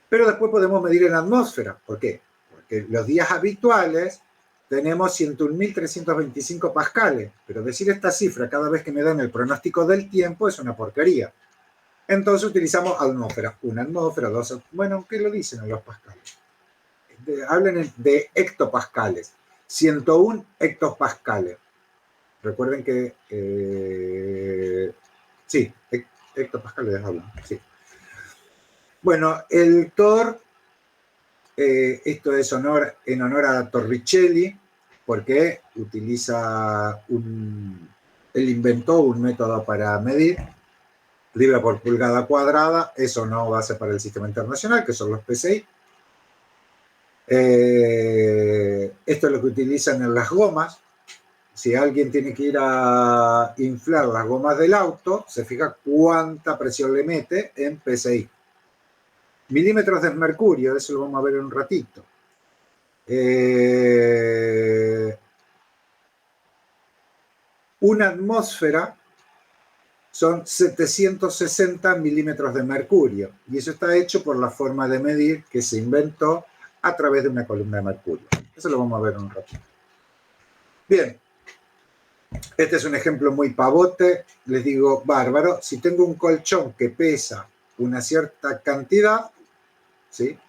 Pero después podemos medir en la atmósfera. ¿Por qué? Porque los días habituales tenemos 101.325 pascales, pero decir esta cifra cada vez que me dan el pronóstico del tiempo es una porquería. Entonces utilizamos atmósfera, una atmósfera, dos, bueno, ¿qué lo dicen en los pascales? Hablen de hectopascales, 101 hectopascales. Recuerden que, sí, hectopascales hablan, sí. Bueno, el Thor, esto es en honor a Torricelli, porque él inventó un método para medir libra por pulgada cuadrada, eso no va a ser para el sistema internacional, que son los PSI. Esto es lo que utilizan en las gomas. Si alguien tiene que ir a inflar las gomas del auto, se fija cuánta presión le mete en PSI. Milímetros de mercurio, eso lo vamos a ver en un ratito. Una atmósfera son 760 milímetros de mercurio, y eso está hecho por la forma de medir que se inventó a través de una columna de mercurio. Eso lo vamos a ver en un ratito. Bien, este es un ejemplo muy pavote. Les digo, bárbaro, si tengo un colchón que pesa una cierta cantidad, ¿sí?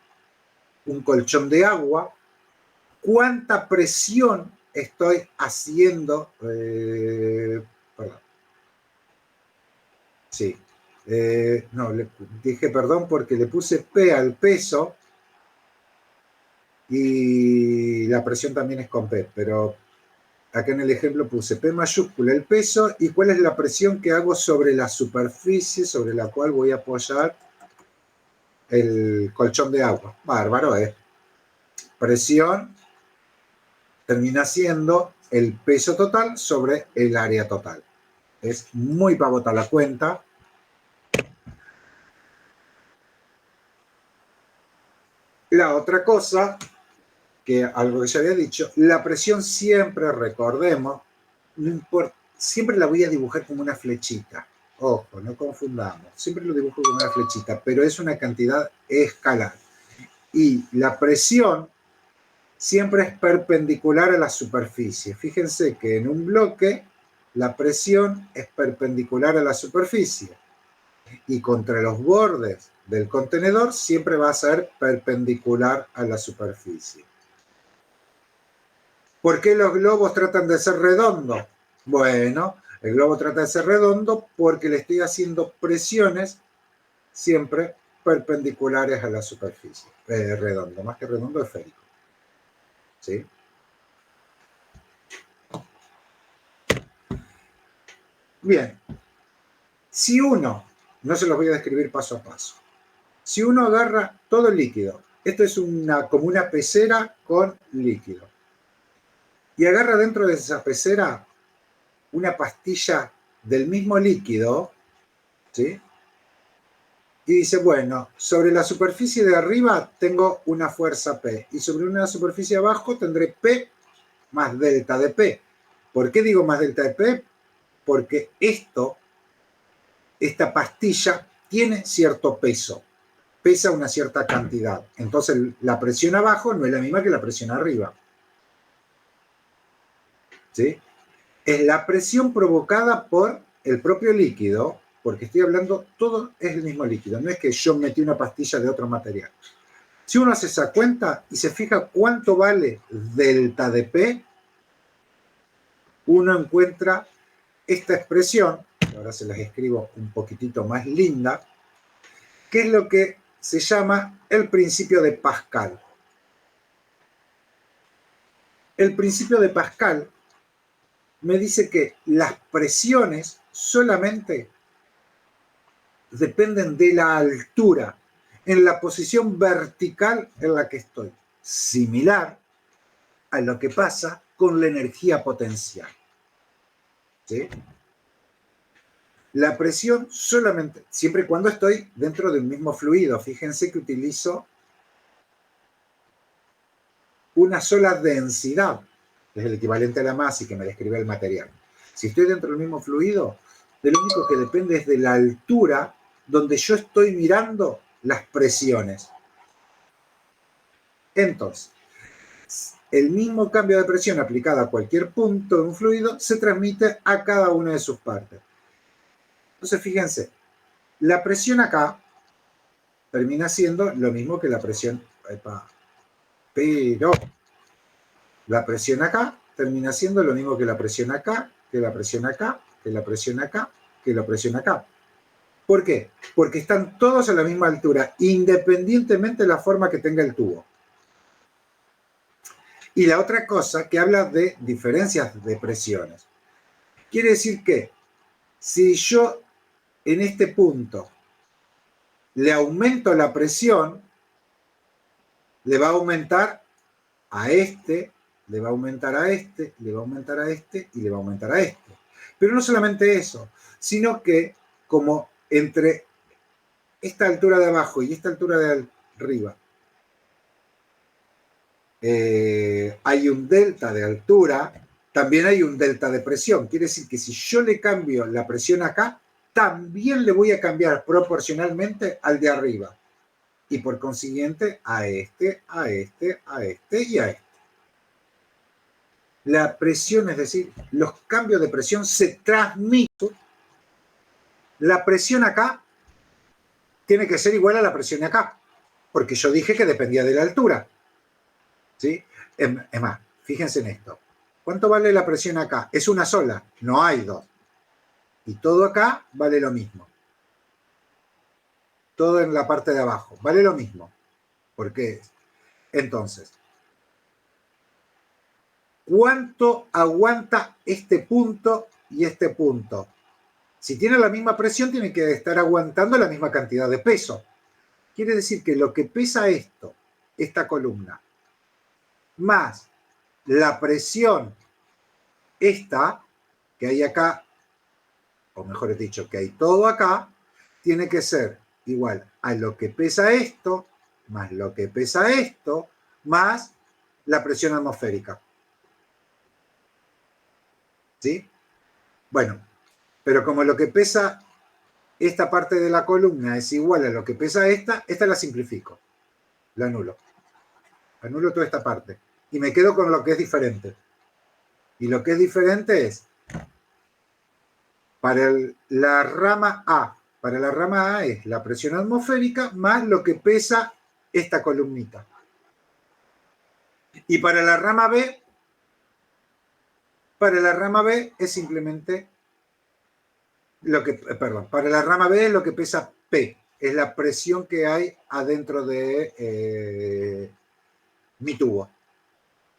Un colchón de agua, ¿cuánta presión estoy haciendo? Perdón. Sí. No, dije perdón porque le puse P al peso y la presión también es con P, pero acá en el ejemplo puse P mayúscula el peso y cuál es la presión que hago sobre la superficie sobre la cual voy a apoyar el colchón de agua. Bárbaro, presión termina siendo el peso total sobre el área total. Es muy pavota la cuenta. La otra cosa, que algo que ya había dicho, la presión siempre, recordemos, no importa, siempre la voy a dibujar como una flechita. Ojo, no confundamos. Siempre lo dibujo como una flechita, pero es una cantidad escalar. Y la presión siempre es perpendicular a la superficie. Fíjense que en un bloque la presión es perpendicular a la superficie y contra los bordes del contenedor siempre va a ser perpendicular a la superficie. ¿Por qué los globos tratan de ser redondos? Bueno, el globo trata de ser redondo porque le estoy haciendo presiones siempre perpendiculares a la superficie. Redondo, más que redondo, esférico. ¿Sí? Bien. Si uno, no se los voy a describir paso a paso, si uno agarra todo el líquido Esto es como una pecera con líquido. Y agarra dentro de esa pecera una pastilla del mismo líquido, ¿sí? Y dice, bueno, sobre la superficie de arriba tengo una fuerza P y sobre una superficie de abajo tendré P más delta de P. ¿Por qué digo más delta de P? Porque esta pastilla tiene cierto peso, pesa una cierta cantidad. Entonces la presión abajo no es la misma que la presión arriba. ¿Sí? Es la presión provocada por el propio líquido, porque estoy hablando, todo es el mismo líquido, no es que yo metí una pastilla de otro material. Si uno hace esa cuenta y se fija cuánto vale delta de P, uno encuentra esta expresión, ahora se las escribo un poquitito más linda, que es lo que se llama el principio de Pascal. El principio de Pascal me dice que las presiones solamente dependen de la altura, en la posición vertical en la que estoy, similar a lo que pasa con la energía potencial. ¿Sí? La presión solamente, siempre y cuando estoy dentro de un mismo fluido. Fíjense que utilizo una sola densidad, que es el equivalente a la masa y que me describe el material. Si estoy dentro del mismo fluido, de lo único que depende es de la altura donde yo estoy mirando las presiones. Entonces, el mismo cambio de presión aplicado a cualquier punto de un fluido se transmite a cada una de sus partes. Entonces, fíjense, la presión acá termina siendo lo mismo que la presión, pero la presión acá termina siendo lo mismo que la presión acá, que la presión acá, que la presión acá, que la presión acá. ¿Por qué? Porque están todos a la misma altura, independientemente de la forma que tenga el tubo. Y la otra cosa que habla de diferencias de presiones. Quiere decir que si yo en este punto le aumento la presión, le va a aumentar a este, le va a aumentar a este, le va a aumentar a este y le va a aumentar a este. Pero no solamente eso, sino que como entre esta altura de abajo y esta altura de arriba hay un delta de altura, también hay un delta de presión. Quiere decir que si yo le cambio la presión acá, también le voy a cambiar proporcionalmente al de arriba. Y por consiguiente a este, a este, a este y a este. La presión, es decir, los cambios de presión se transmiten. La presión acá tiene que ser igual a la presión acá, porque yo dije que dependía de la altura. ¿Sí? Es más, fíjense en esto. ¿Cuánto vale la presión acá? Es una sola, no hay dos. Y todo acá vale lo mismo. Todo en la parte de abajo vale lo mismo. ¿Por qué? Entonces, ¿cuánto aguanta este punto y este punto? Si tiene la misma presión, tiene que estar aguantando la misma cantidad de peso. Quiere decir que lo que pesa esto, esta columna, más la presión esta que hay acá, o mejor dicho, que hay todo acá, tiene que ser igual a lo que pesa esto, más lo que pesa esto, más la presión atmosférica. ¿Sí? Bueno, pero como lo que pesa esta parte de la columna es igual a lo que pesa esta la simplifico, la anulo. Anulo toda esta parte y me quedo con lo que es diferente. Y lo que es diferente es para la rama A. Para la rama A es la presión atmosférica más lo que pesa esta columnita. Y para la rama B es simplemente lo que, perdón, para la rama B es lo que pesa P, es la presión que hay adentro de mi tubo.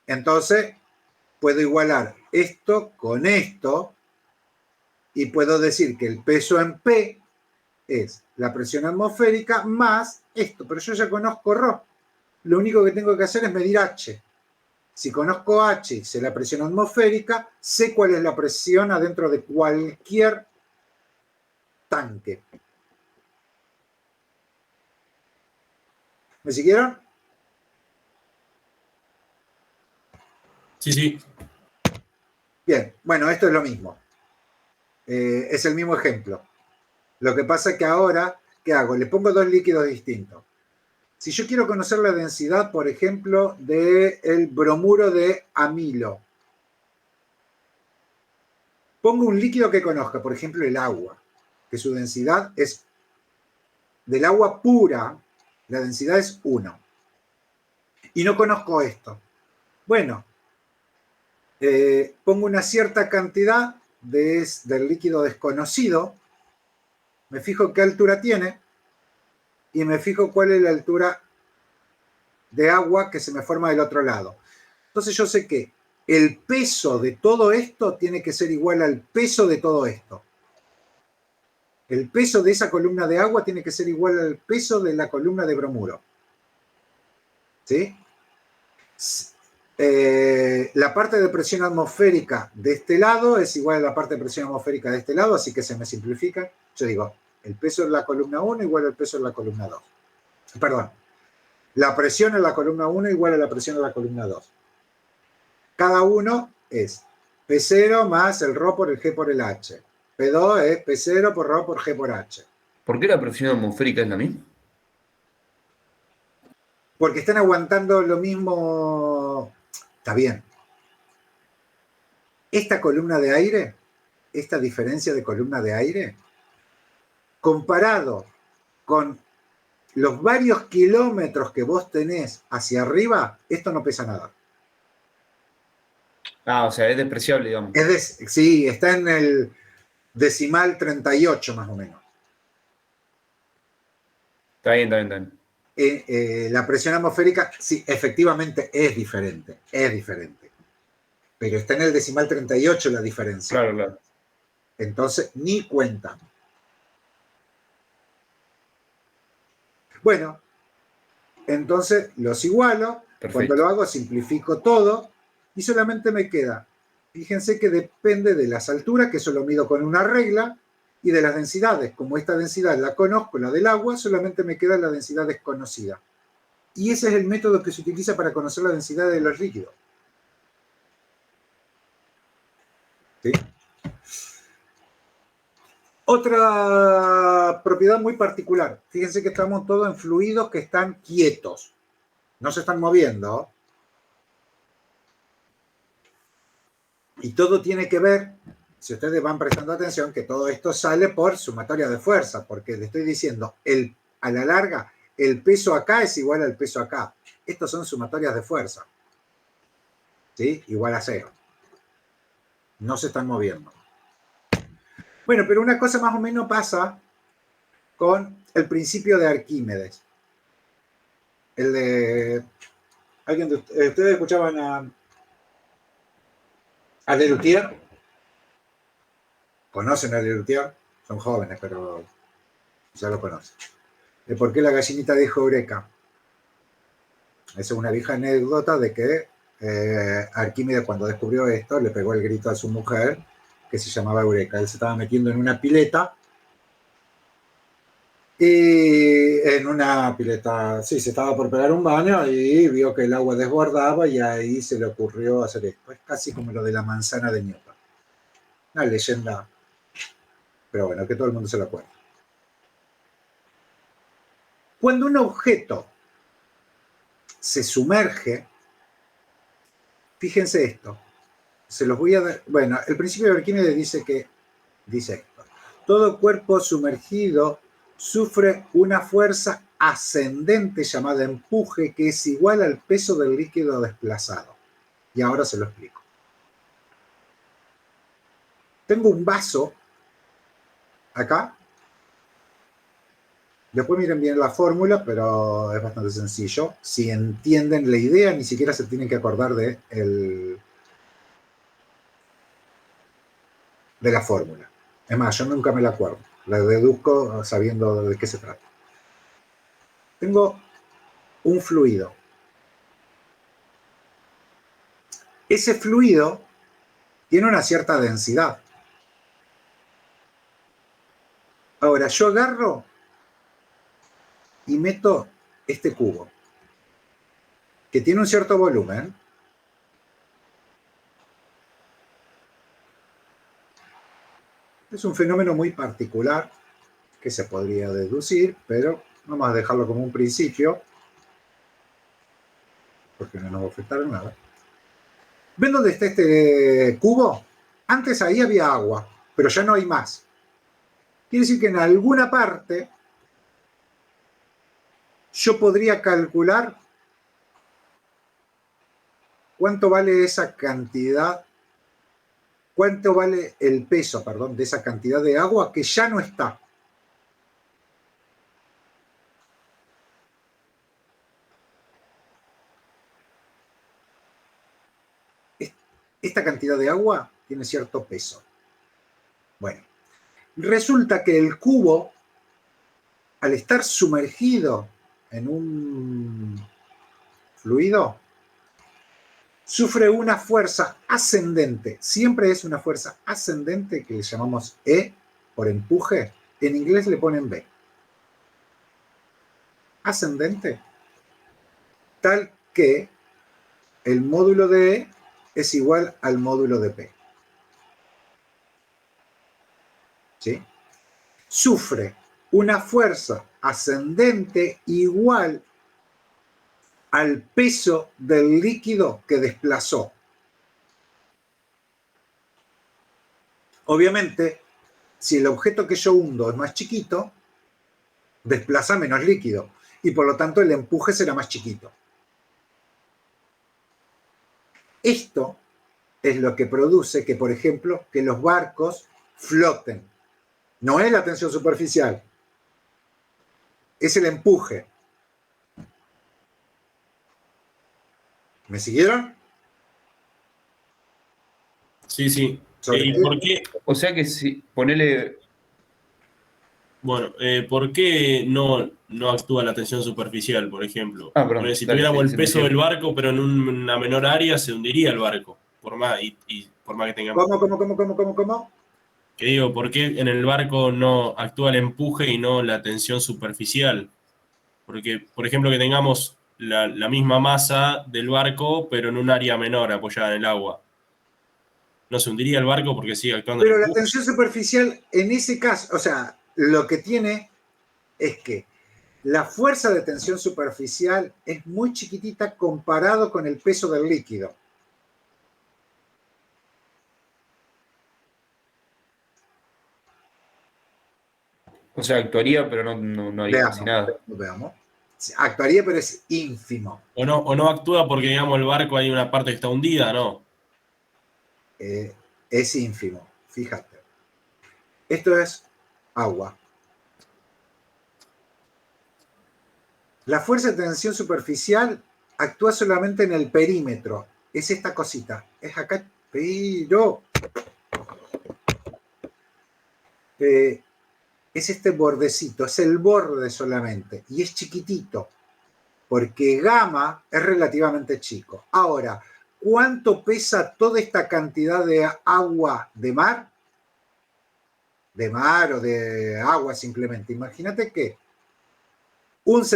Entonces, puedo igualar esto con esto y puedo decir que el peso en P es la presión atmosférica más esto, pero yo ya conozco ρ. lo único que tengo que hacer es medir H. Si conozco H, sé la presión atmosférica, sé cuál es la presión adentro de cualquier tanque. ¿Me siguieron? Sí, sí. Bien, bueno, esto es lo mismo. Es el mismo ejemplo. Lo que pasa es que ahora, ¿qué hago? Le pongo dos líquidos distintos. Si yo quiero conocer la densidad, por ejemplo, del bromuro de amilo, pongo un líquido que conozca, por ejemplo, el agua, que su densidad es, del agua pura, la densidad es 1. Y no conozco esto. Bueno, pongo una cierta cantidad del líquido desconocido, me fijo qué altura tiene y me fijo cuál es la altura de agua que se me forma del otro lado. Entonces yo sé que el peso de todo esto tiene que ser igual al peso de todo esto. El peso de esa columna de agua tiene que ser igual al peso de la columna de bromuro. ¿Sí? La parte de presión atmosférica de este lado es igual a la parte de presión atmosférica de este lado, así que se me simplifica. Yo digo, el peso de la columna 1 igual al peso de la columna 2. Perdón, la presión en la columna 1 igual a la presión en la columna 2. Cada uno es P0 más el ρ por el G por el H. P2 es P0 por ρ por G por H. ¿Por qué la presión atmosférica es la misma? Porque están aguantando lo mismo. Está bien. Esta columna de aire, esta diferencia de columna de aire, comparado con los varios kilómetros que vos tenés hacia arriba, esto no pesa nada. Ah, o sea, es despreciable, digamos. Sí, está en el decimal 38 más o menos. Está bien, está bien, está bien. La presión atmosférica, sí, efectivamente es diferente, pero está en el decimal 38 la diferencia. Claro, claro. Entonces, ni cuenta. Bueno, entonces los igualo. Perfecto. Cuando lo hago, simplifico todo y solamente me queda. Fíjense que depende de las alturas, que eso lo mido con una regla, y de las densidades. Como esta densidad la conozco, la del agua, solamente me queda la densidad desconocida. Y ese es el método que se utiliza para conocer la densidad de los líquidos. ¿Sí? Otra propiedad muy particular. Fíjense que estamos todos en fluidos que están quietos. No se están moviendo. Y todo tiene que ver, si ustedes van prestando atención, que todo esto sale por sumatoria de fuerza, porque le estoy diciendo, a la larga, el peso acá es igual al peso acá. Estos son sumatorias de fuerza. ¿Sí? Igual a 0. No se están moviendo. Bueno, pero una cosa más o menos pasa con el principio de Arquímedes. El de... ¿Ustedes escuchaban a Lelutier? ¿Conocen a Lelutier? Son jóvenes, pero ya lo conocen. ¿De por qué la gallinita dijo Eureka? Esa es una vieja anécdota de que Arquímedes, cuando descubrió esto, le pegó el grito a su mujer, que se llamaba Eureka. Él se estaba metiendo en una pileta, y sí, se estaba por pegar un baño y vio que el agua desbordaba y ahí se le ocurrió hacer esto. Es casi como lo de la manzana de Newton. Una leyenda, pero bueno, que todo el mundo se lo acuerda. Cuando un objeto se sumerge, fíjense esto, se los voy a dar. Bueno, el principio de Arquímedes dice esto: todo cuerpo sumergido sufre una fuerza ascendente llamada empuje, que es igual al peso del líquido desplazado. Y ahora se lo explico. Tengo un vaso acá. Después miren bien la fórmula, pero es bastante sencillo. Si entienden la idea, ni siquiera se tienen que acordar de la fórmula. Es más, yo nunca me la acuerdo. La deduzco sabiendo de qué se trata. Tengo un fluido. ese fluido tiene una cierta densidad. Ahora, yo agarro y meto este cubo, que tiene un cierto volumen. Es un fenómeno muy particular que se podría deducir, pero vamos a dejarlo como un principio, porque no nos va a afectar en nada. ¿Ven dónde está este cubo? Antes ahí había agua, pero ya no hay más. Quiere decir que en alguna parte yo podría calcular cuánto vale esa cantidad, cuánto vale el peso, perdón, de esa cantidad de agua que ya no está. Esta cantidad de agua tiene cierto peso. Bueno, resulta que el cubo, al estar sumergido en un fluido, sufre una fuerza ascendente. Siempre es una fuerza ascendente que le llamamos E por empuje. En inglés le ponen B. Ascendente. Tal que el módulo de E es igual al módulo de P. ¿Sí? Sufre una fuerza ascendente igual al peso del líquido que desplazó. Obviamente, si el objeto que yo hundo es más chiquito, desplaza menos líquido y por lo tanto el empuje será más chiquito. Esto es lo que produce que, por ejemplo, que los barcos floten. No es la tensión superficial, es el empuje. ¿Me siguieron? Sí, sí. ¿Y por qué? O sea que si ponele. Bueno, ¿por qué no actúa la tensión superficial, por ejemplo? Perdón. Porque si Dale, tuviéramos el sí, peso me del barco, pero en una menor área, se hundiría el barco. Por más que tengamos. ¿Cómo? Que digo, ¿por qué en el barco no actúa el empuje y no la tensión superficial? Porque, por ejemplo, que tengamos la misma masa del barco, pero en un área menor apoyada en el agua. ¿No se hundiría el barco porque sigue actuando el Pero la empuje? tensión superficial, en ese caso, o sea, lo que tiene es que la fuerza de tensión superficial es muy chiquitita comparado con el peso del líquido. O sea, actuaría, pero no haría casi nada. Veamos. Actuaría, pero es ínfimo. O no actúa porque, digamos, el barco hay una parte que está hundida, ¿no? Es ínfimo, fíjate. Esto es agua. La fuerza de tensión superficial actúa solamente en el perímetro. Es esta cosita. Es acá, pero es este bordecito, es el borde solamente. Y es chiquitito, porque gamma es relativamente chico. Ahora, ¿cuánto pesa toda esta cantidad de agua de mar? De mar o de agua simplemente. Imagínate que 10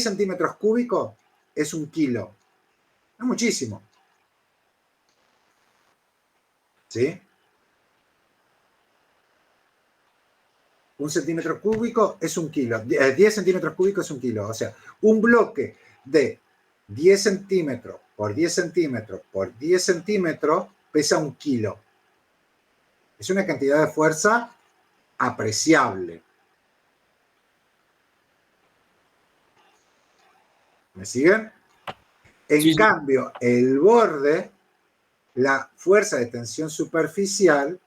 centímetros cúbicos es 1 kilo. Es muchísimo. ¿Sí? 1 centímetro cúbico es 1 kilo. 10 centímetros cúbicos es 1 kilo. O sea, un bloque de 10 centímetros por 10 centímetros por 10 centímetros pesa 1 kilo. Es una cantidad de fuerza apreciable. ¿Me siguen? En cambio, el borde, la fuerza de tensión superficial,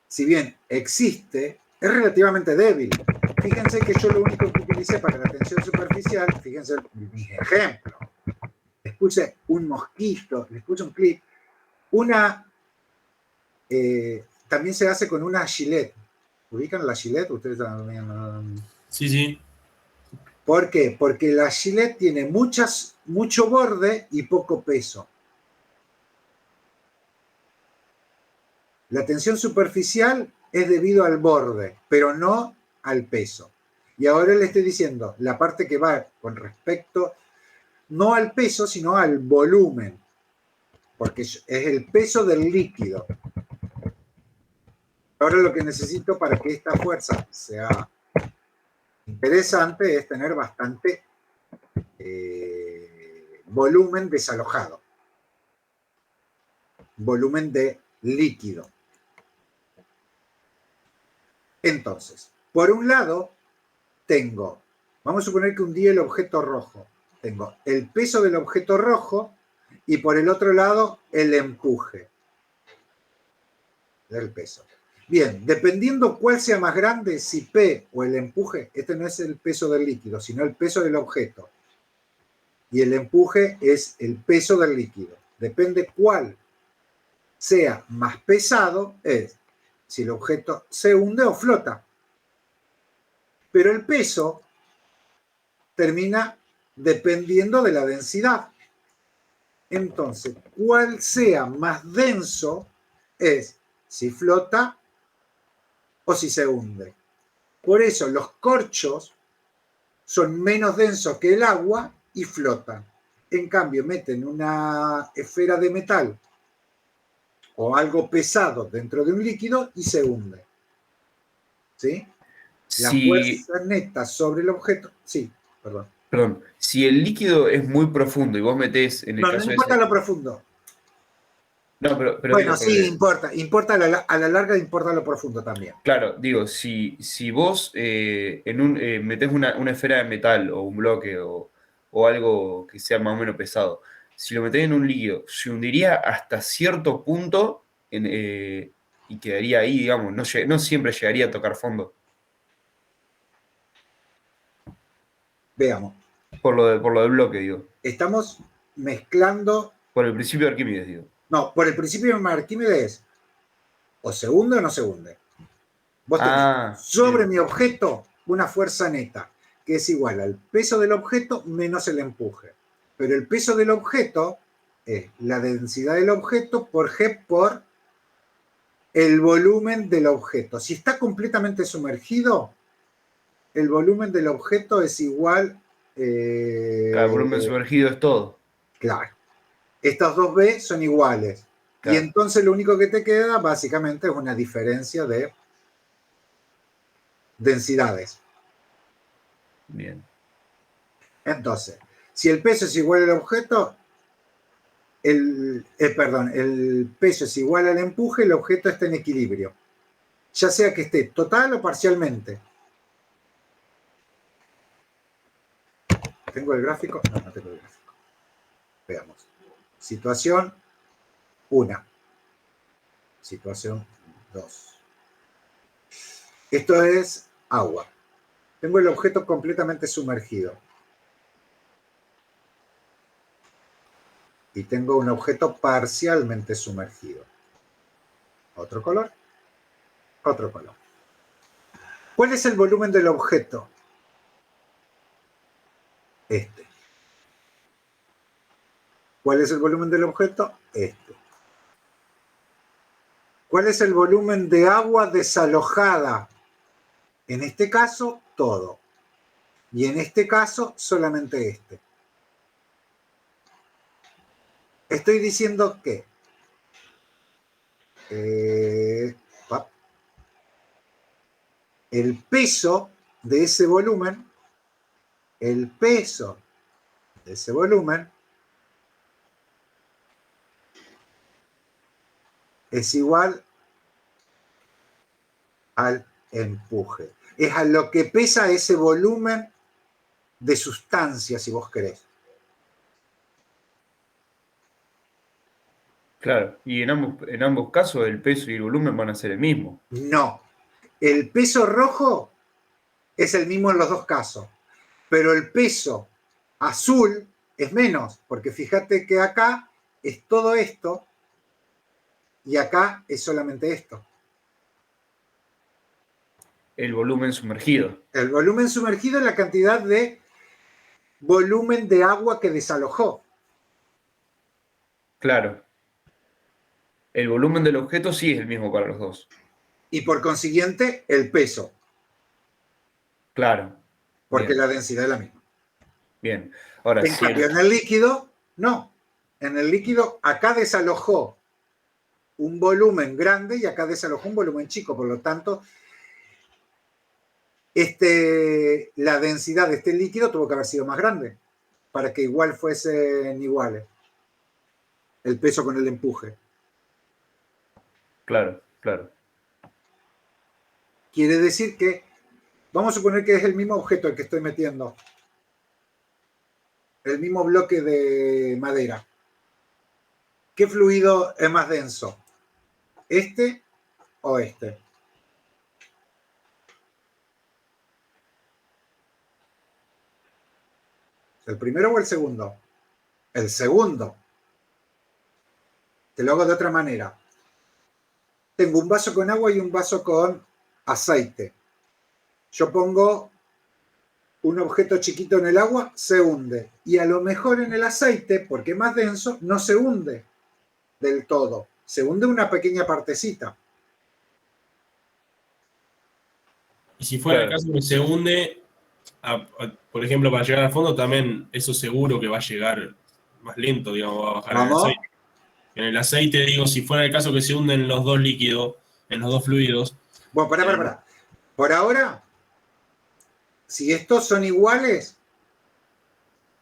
si bien existe, es relativamente débil. Fíjense que yo lo único que utilicé para la tensión superficial, fíjense mis ejemplos. Les puse un mosquito, les puse un clip. También se hace con una Gillette. ¿Ubican la Gillette? Ustedes también. Sí. ¿Por qué? Porque la Gillette tiene mucho borde y poco peso. La tensión superficial es debido al borde, pero no al peso. Y ahora le estoy diciendo la parte que va con respecto no al peso, sino al volumen, porque es el peso del líquido. Ahora lo que necesito para que esta fuerza sea interesante es tener bastante volumen desalojado, volumen de líquido. Entonces, por un lado, tengo, vamos a suponer que hundí el objeto rojo. Tengo el peso del objeto rojo y por el otro lado el empuje del peso. Bien, dependiendo cuál sea más grande, si P o el empuje, este no es el peso del líquido, sino el peso del objeto. Y el empuje es el peso del líquido. Depende cuál sea más pesado, es si el objeto se hunde o flota. Pero el peso termina dependiendo de la densidad. Entonces, cuál sea más denso es si flota o si se hunde. Por eso los corchos son menos densos que el agua y flotan. En cambio, meten una esfera de metal o algo pesado dentro de un líquido y se hunde. ¿Sí? La Si, fuerza neta sobre el objeto... Sí, perdón. perdón, si el líquido es muy profundo y vos metés, en el No, no caso importa ese... lo profundo. No, pero Bueno, digo, sí, porque, importa. Importa a la larga, importa lo profundo también. claro, digo, si vos metés una esfera de metal o un bloque o algo que sea más o menos pesado, si lo metés en un líquido, se hundiría hasta cierto punto y quedaría ahí, digamos, no siempre llegaría a tocar fondo, Veamos. por lo del bloque, digo. Estamos mezclando... Por el principio de Arquímedes, digo. No, por el principio de Arquímedes, o se hunde o no se hunde. Vos tenés Ah, sobre bien, mi objeto una fuerza neta, que es igual al peso del objeto menos el empuje. Pero el peso del objeto es la densidad del objeto por G por el volumen del objeto. Si está completamente sumergido, el volumen del objeto es igual... cada volumen sumergido es todo. claro. Estos dos B son iguales. Y Claro, entonces lo único que te queda básicamente es una diferencia de densidades. bien. Entonces, si el peso es igual al objeto, el peso es igual al empuje, el objeto está en equilibrio. Ya sea que esté total o parcialmente. ¿Tengo el gráfico? No, no tengo el gráfico. Veamos. Situación 1. Situación 2. Esto es agua. Tengo el objeto completamente sumergido. Y tengo un objeto parcialmente sumergido. Otro color. Otro color. ¿Cuál es el volumen del objeto? Este. ¿Cuál es el volumen del objeto? Este. ¿Cuál es el volumen de agua desalojada? En este caso, todo. Y en este caso, solamente este. Estoy diciendo que el peso de ese volumen, el peso de ese volumen es igual al empuje. Es a lo que pesa ese volumen de sustancia, si vos querés. Claro, y en ambos casos el peso y el volumen van a ser el mismo. No. El peso rojo es el mismo en los dos casos, pero el peso azul es menos, porque fíjate que acá es todo esto y acá es solamente esto. El volumen sumergido. El volumen sumergido es la cantidad de volumen de agua que desalojó. Claro. el volumen del objeto sí es el mismo para los dos. Y por consiguiente, el peso, Claro. porque Bien, la densidad es la misma. bien. Ahora, En cambio, en el líquido, no. En el líquido, acá desalojó un volumen grande y acá desalojó un volumen chico. Por lo tanto, la densidad de este líquido tuvo que haber sido más grande para que igual fuesen iguales el peso con el empuje. claro, claro. Quiere decir que, vamos a suponer que es el mismo objeto el que estoy metiendo, el mismo bloque de madera. ¿Qué fluido es más denso? ¿Este o este? ¿El primero o el segundo? El segundo. Te lo hago de otra manera. Tengo un vaso con agua y un vaso con aceite. Yo pongo un objeto chiquito en el agua, se hunde. Y a lo mejor en el aceite, porque es más denso, no se hunde del todo. Se hunde una pequeña partecita. Y si fuera el Claro. caso que se hunde, por ejemplo, para llegar al fondo, también eso seguro que va a llegar más lento, digamos, va a bajar en el ¿Vamos? aceite. En el aceite, digo, si fuera el caso que se hunden los dos líquidos, en los dos fluidos, Bueno, pará. Por ahora, si estos son iguales,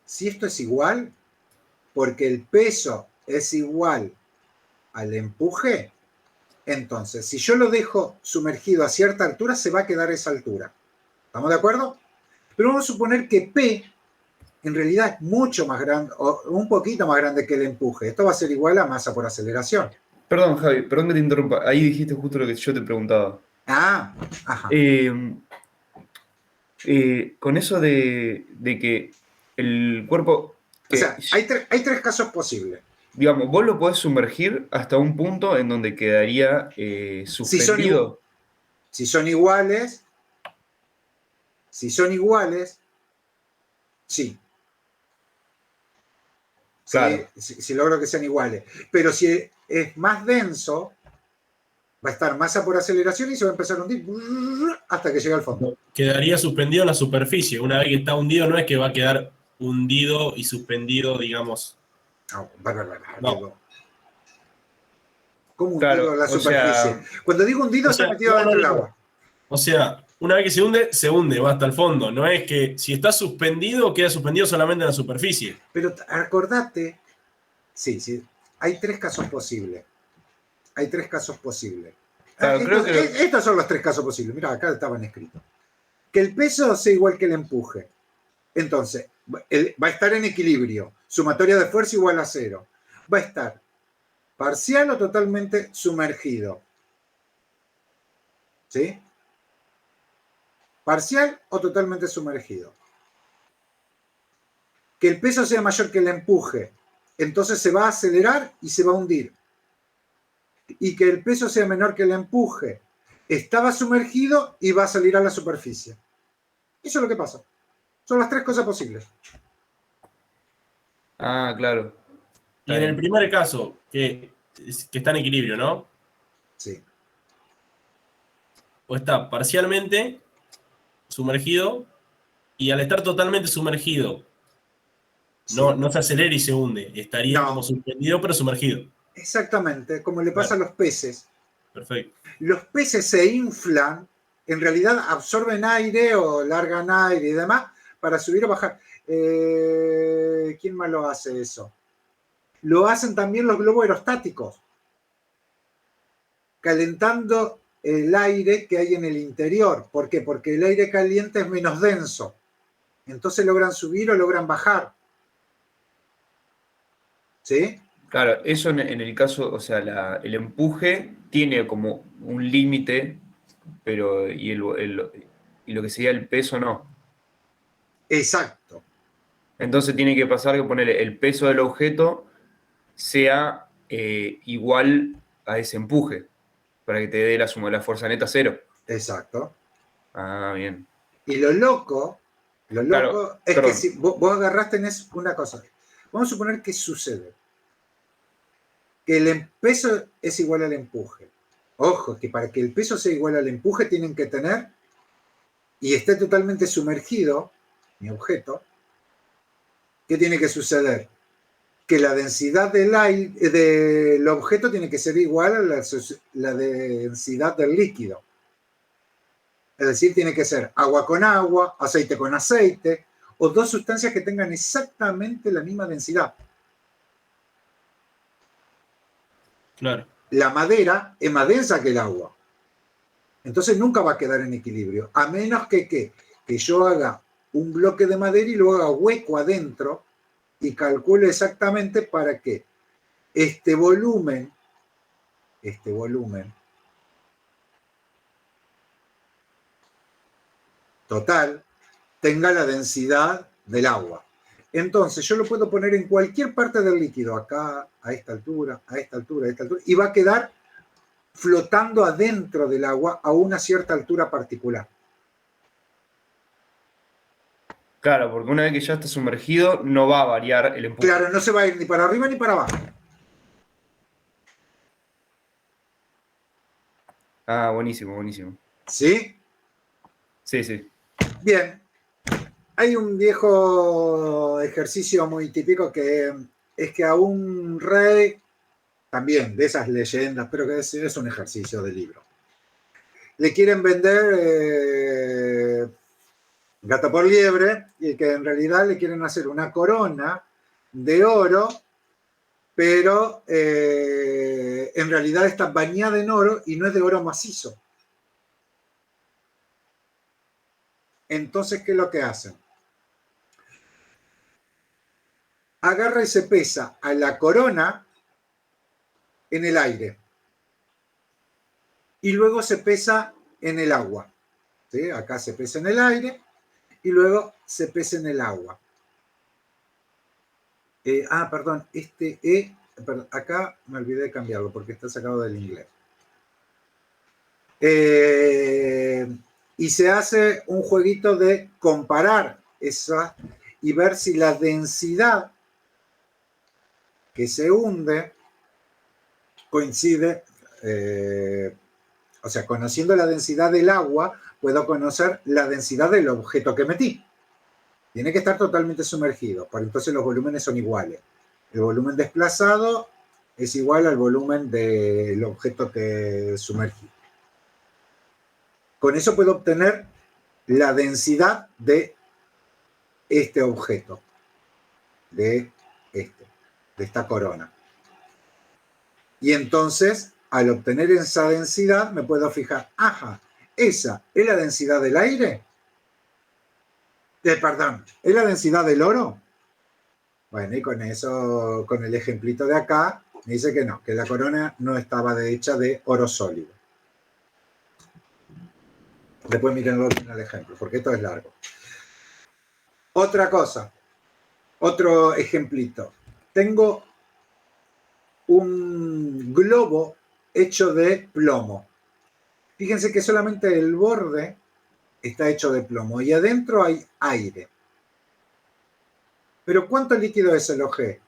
si esto es igual, porque el peso es igual al empuje, entonces, si yo lo dejo sumergido a cierta altura, se va a quedar a esa altura. ¿Estamos de acuerdo? Pero vamos a suponer que P en realidad es mucho más grande, o un poquito más grande que el empuje. Esto va a ser igual a masa por aceleración. Perdón, Javi, perdón que te interrumpa. Ahí dijiste justo lo que yo te preguntaba. Ah, ajá. Con eso de que el cuerpo, O sea, hay tres casos posibles. digamos, vos lo podés sumergir hasta un punto en donde quedaría Si son, suspendido. si son iguales, sí. Claro. Si logro que sean iguales. Pero si es más denso, va a estar masa por aceleración y se va a empezar a hundir hasta que llegue al fondo. quedaría suspendido en la superficie. Una vez que está hundido, no es que va a quedar hundido y suspendido, digamos. No. ¿Cómo hundido Claro, en la o superficie? sea, Cuando digo hundido, O está sea, metido dentro del agua. O sea, una vez que se hunde, va hasta el fondo. No es que si está suspendido, queda suspendido solamente en la superficie. Pero acordate, sí, hay tres casos posibles. claro, creo que Estos son los tres casos posibles. Mira, acá estaban escritos. Que el peso sea igual que el empuje. Entonces, va a estar en equilibrio. Sumatoria de fuerza igual a 0. Va a estar parcial o totalmente sumergido. ¿Sí? Parcial o totalmente sumergido. Que el peso sea mayor que el empuje. Entonces se va a acelerar y se va a hundir. Y que el peso sea menor que el empuje. Estaba sumergido y va a salir a la superficie. Eso es lo que pasa. Son las tres cosas posibles. claro. Y en el primer caso, que está en equilibrio, ¿no? Sí. O está parcialmente sumergido, y al estar totalmente sumergido, Sí. no se acelera y se hunde. Estaría como suspendido, pero sumergido. Exactamente, como le pasa a los peces. Perfecto. Los peces se inflan, en realidad absorben aire o largan aire y demás para subir o bajar. ¿Quién más lo hace eso? Lo hacen también los globos aerostáticos, calentando el aire que hay en el interior. ¿Por qué? Porque el aire caliente es menos denso. Entonces logran subir o logran bajar. ¿Sí? Claro, eso en el caso, o sea, el empuje tiene como un límite, pero y lo que sería el peso no. Exacto. Entonces tiene que pasar que poner el peso del objeto sea igual a ese empuje, para que te dé la suma de la fuerza neta 0. Exacto. Bien. Y lo loco Claro, es que perdón. si vos agarraste en una cosa. Vamos a suponer que sucede. que el peso es igual al empuje. Ojo, que para que el peso sea igual al empuje tienen que tener, y esté totalmente sumergido, mi objeto, ¿qué tiene que suceder? Que la densidad del objeto tiene que ser igual a la densidad del líquido. Es decir, tiene que ser agua con agua, aceite con aceite, o dos sustancias que tengan exactamente la misma densidad. Claro. La madera es más densa que el agua. Entonces nunca va a quedar en equilibrio, a menos que yo haga un bloque de madera y lo haga hueco adentro y calcule exactamente para que este volumen total tenga la densidad del agua. Entonces yo lo puedo poner en cualquier parte del líquido, acá, a esta altura, a esta altura, a esta altura, y va a quedar flotando adentro del agua a una cierta altura particular. Claro, porque una vez que ya está sumergido, no va a variar el empuje. Claro, no se va a ir ni para arriba ni para abajo. Ah, buenísimo, buenísimo. ¿Sí? Sí, sí. Bien. Hay un viejo ejercicio muy típico que es que a un rey, también de esas leyendas, pero que es un ejercicio de libro, le quieren vender gato por liebre y que en realidad le quieren hacer una corona de oro, pero en realidad está bañada en oro y no es de oro macizo. Entonces, ¿qué es lo que hacen? Agarra y se pesa a la corona en el aire y luego se pesa en el agua. ¿Sí? Acá se pesa en el aire y luego se pesa en el agua. Perdón, perdón, acá me olvidé de cambiarlo porque está sacado del inglés. Y se hace un jueguito de comparar esa y ver si la densidad que se hunde coincide, o sea, conociendo la densidad del agua, puedo conocer la densidad del objeto que metí. Tiene que estar totalmente sumergido, por entonces los volúmenes son iguales. El volumen desplazado es igual al volumen del objeto que sumergí. Con eso puedo obtener la densidad de este objeto, de esta corona. Y entonces, al obtener esa densidad, me puedo fijar, ¿esa es la densidad del aire? Perdón, ¿es la densidad del oro? Bueno, y con eso, con el ejemplito de acá, me dice que no, que la corona no estaba hecha de oro sólido. Después miren el ejemplo, porque esto es largo. Otra cosa, otro ejemplito. Tengo un globo hecho de plomo. Fíjense que solamente el borde está hecho de plomo y adentro hay aire. ¿Pero cuánto líquido desalojé?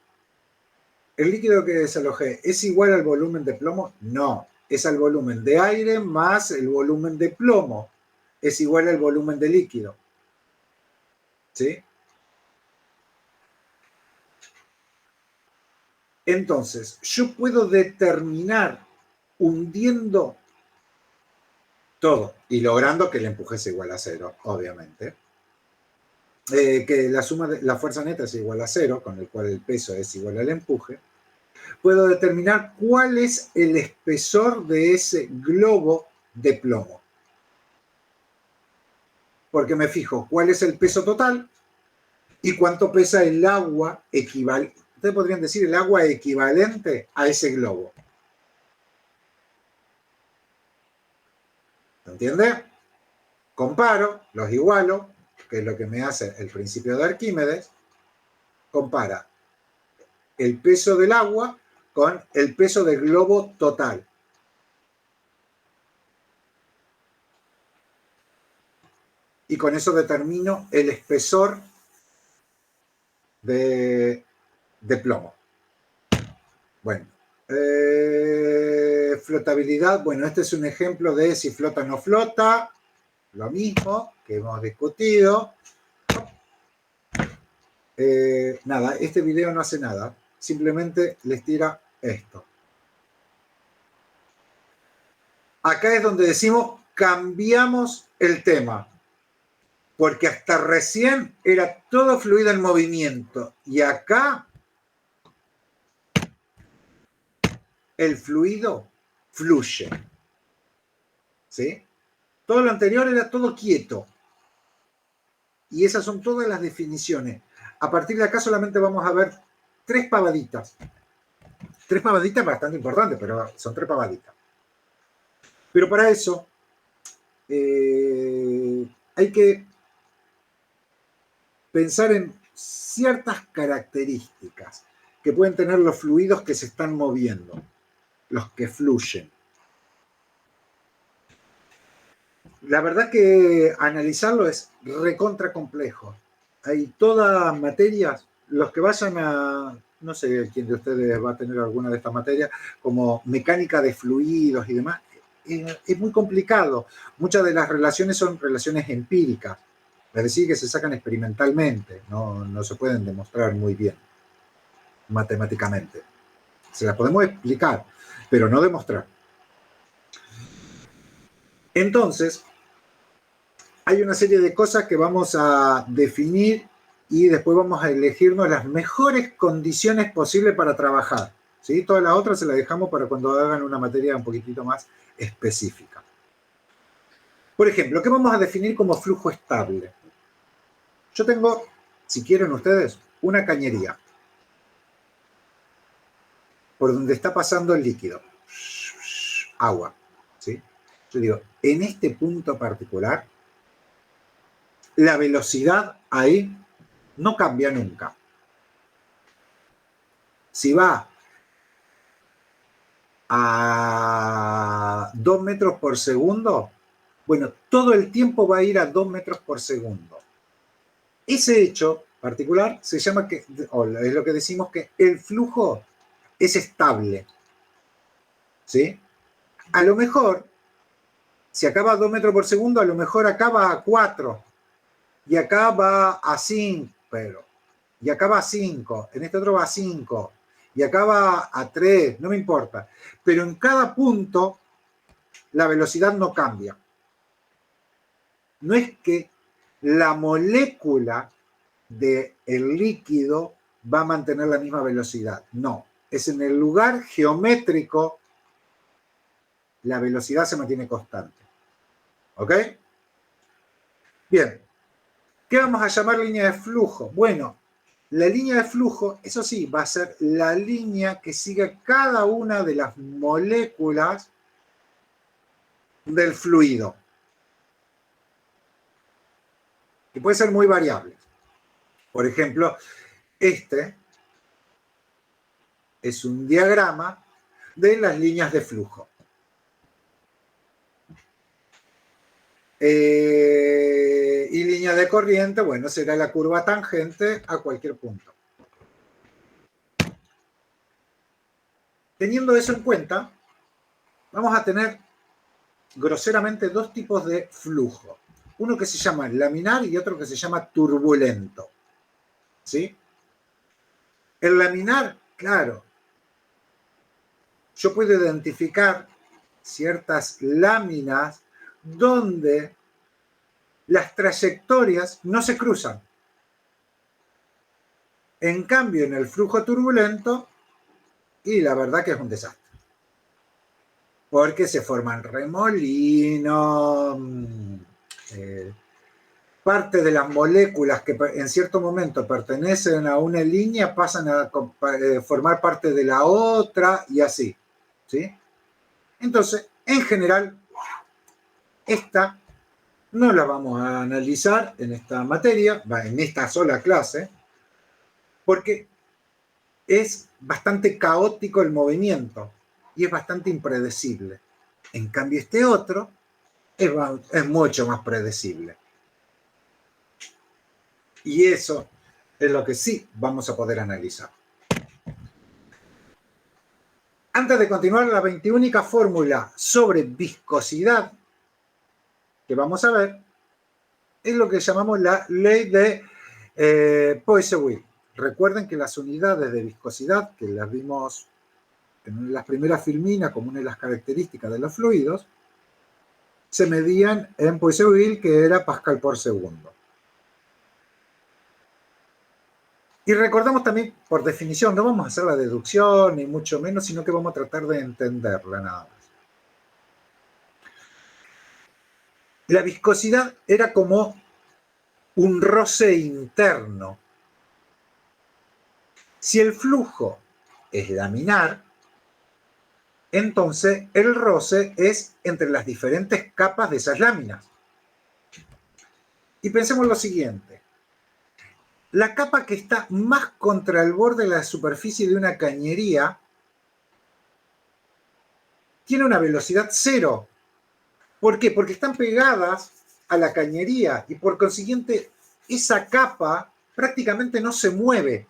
¿El líquido que desalojé es igual al volumen de plomo? No, es al volumen de aire más el volumen de plomo. Es igual al volumen de líquido. ¿Sí? Entonces, yo puedo determinar hundiendo todo y logrando que el empuje sea igual a cero, obviamente. Que la suma de la fuerza neta es igual a cero, con el cual el peso es igual al empuje. Puedo determinar cuál es el espesor de ese globo de plomo. Porque me fijo cuál es el peso total y cuánto pesa el agua equivalente. Ustedes podrían decir el agua equivalente a ese globo. ¿Se entiende? Comparo, los igualo, que es lo que me hace el principio de Arquímedes. Compara el peso del agua con el peso del globo total. Y con eso determino el espesor de plomo. Bueno, Flotabilidad, bueno, este es un ejemplo de si flota o no flota, lo mismo que hemos discutido. Nada, este video no hace nada, simplemente les tira esto. Acá es donde decimos cambiamos el tema, porque hasta recién era todo fluido en movimiento y acá el fluido fluye. ¿Sí? Todo lo anterior era todo quieto. Y esas son todas las definiciones. A partir de acá solamente vamos a ver 3 pavaditas. 3 pavaditas bastante importantes, pero son 3 pavaditas. Pero para eso hay que pensar en ciertas características que pueden tener los fluidos que se están moviendo, los que fluyen. La verdad que analizarlo es recontra complejo. Hay todas materias, los que vayan a, no sé quién de ustedes va a tener alguna de estas materias, como mecánica de fluidos y demás, es muy complicado. Muchas de las relaciones son relaciones empíricas, es decir, que se sacan experimentalmente, no se pueden demostrar muy bien matemáticamente. Se las podemos explicar, pero no demostrar. Entonces, hay una serie de cosas que vamos a definir y después vamos a elegirnos las mejores condiciones posibles para trabajar. ¿Sí? Todas las otras se las dejamos para cuando hagan una materia un poquitito más específica. Por ejemplo, ¿qué vamos a definir como flujo estable? Yo tengo, si quieren ustedes, una cañería por donde está pasando el líquido, agua. ¿Sí? Yo digo, en este punto particular, la velocidad ahí no cambia nunca. Si va a 2 metros por segundo, bueno, todo el tiempo va a ir a 2 metros por segundo. Ese hecho particular se llama, es lo que decimos que el flujo es estable. ¿Sí? A lo mejor, si acaba a 2 metros por segundo, a lo mejor acaba a 4 y acá va a 5, y acá va a 5, en este otro va a 5, y acá va a 3, no me importa. Pero en cada punto la velocidad no cambia. No es que la molécula del líquido va a mantener la misma velocidad, no. Es en el lugar geométrico la velocidad se mantiene constante. ¿Ok? Bien. ¿Qué vamos a llamar línea de flujo? Bueno, la línea de flujo, eso sí, va a ser la línea que sigue cada una de las moléculas del fluido. Que puede ser muy variable. Por ejemplo, este es un diagrama de las líneas de flujo. Y línea de corriente, bueno, será la curva tangente a cualquier punto. Teniendo eso en cuenta, vamos a tener groseramente 2 tipos de flujo. Uno que se llama laminar y otro que se llama turbulento. ¿Sí? El laminar, claro, yo puedo identificar ciertas láminas donde las trayectorias no se cruzan. En cambio, en el flujo turbulento, y la verdad que es un desastre. Porque se forman remolinos, parte de las moléculas que en cierto momento pertenecen a una línea pasan a formar parte de la otra y así. ¿Sí? Entonces, en general, esta no la vamos a analizar en esta materia, en esta sola clase, porque es bastante caótico el movimiento y es bastante impredecible. En cambio, este otro es mucho más predecible. Y eso es lo que sí vamos a poder analizar. Antes de continuar, la 21ª fórmula sobre viscosidad que vamos a ver es lo que llamamos la ley de Poiseuille. Recuerden que las unidades de viscosidad, que las vimos en las primeras filminas como una de las características de los fluidos, se medían en Poiseuille, que era Pascal por segundo. Y recordamos también, por definición, no vamos a hacer la deducción, ni mucho menos, sino que vamos a tratar de entenderla nada más. La viscosidad era como un roce interno. Si el flujo es laminar, entonces el roce es entre las diferentes capas de esas láminas. Y pensemos lo siguiente. La capa que está más contra el borde de la superficie de una cañería tiene una velocidad cero. ¿Por qué? Porque están pegadas a la cañería y por consiguiente esa capa prácticamente no se mueve.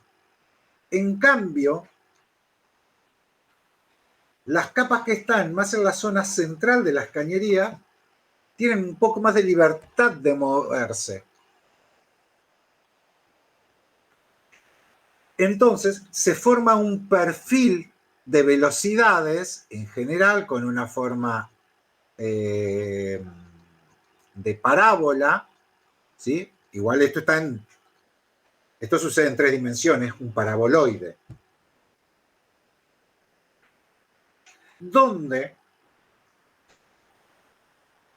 En cambio, las capas que están más en la zona central de las cañerías tienen un poco más de libertad de moverse. Entonces, se forma un perfil de velocidades, en general, con una forma de parábola, ¿sí? Igual esto sucede en 3 dimensiones, un paraboloide. Donde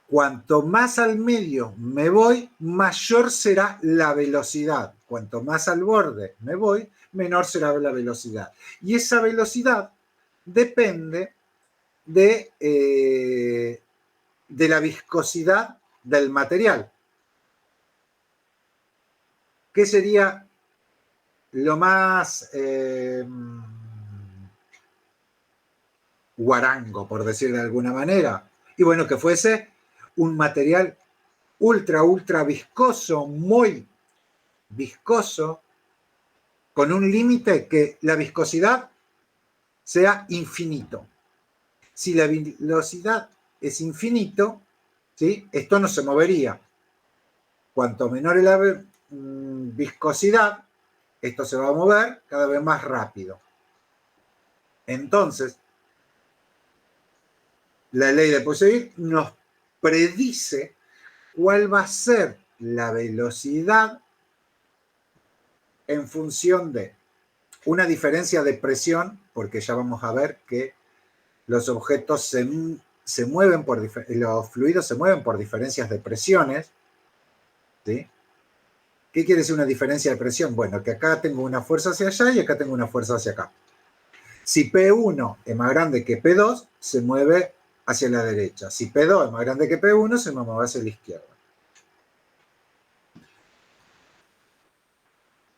cuanto más al medio me voy, mayor será la velocidad. Cuanto más al borde me voy, menor será la velocidad. Y esa velocidad depende de la viscosidad del material. ¿Qué sería lo más guarango, por decir de alguna manera? Y bueno, que fuese un material ultra viscoso, muy viscoso, con un límite que la viscosidad sea infinito. Si la velocidad es infinito, ¿sí? Esto no se movería. Cuanto menor es la viscosidad, esto se va a mover cada vez más rápido. Entonces, la ley de Poiseuille nos predice cuál va a ser la velocidad en función de una diferencia de presión, porque ya vamos a ver que los objetos se mueven los fluidos se mueven por diferencias de presiones, ¿sí? ¿Qué quiere decir una diferencia de presión? Bueno, que acá tengo una fuerza hacia allá y acá tengo una fuerza hacia acá. Si P1 es más grande que P2, se mueve hacia la derecha. Si P2 es más grande que P1, se mueve hacia la izquierda.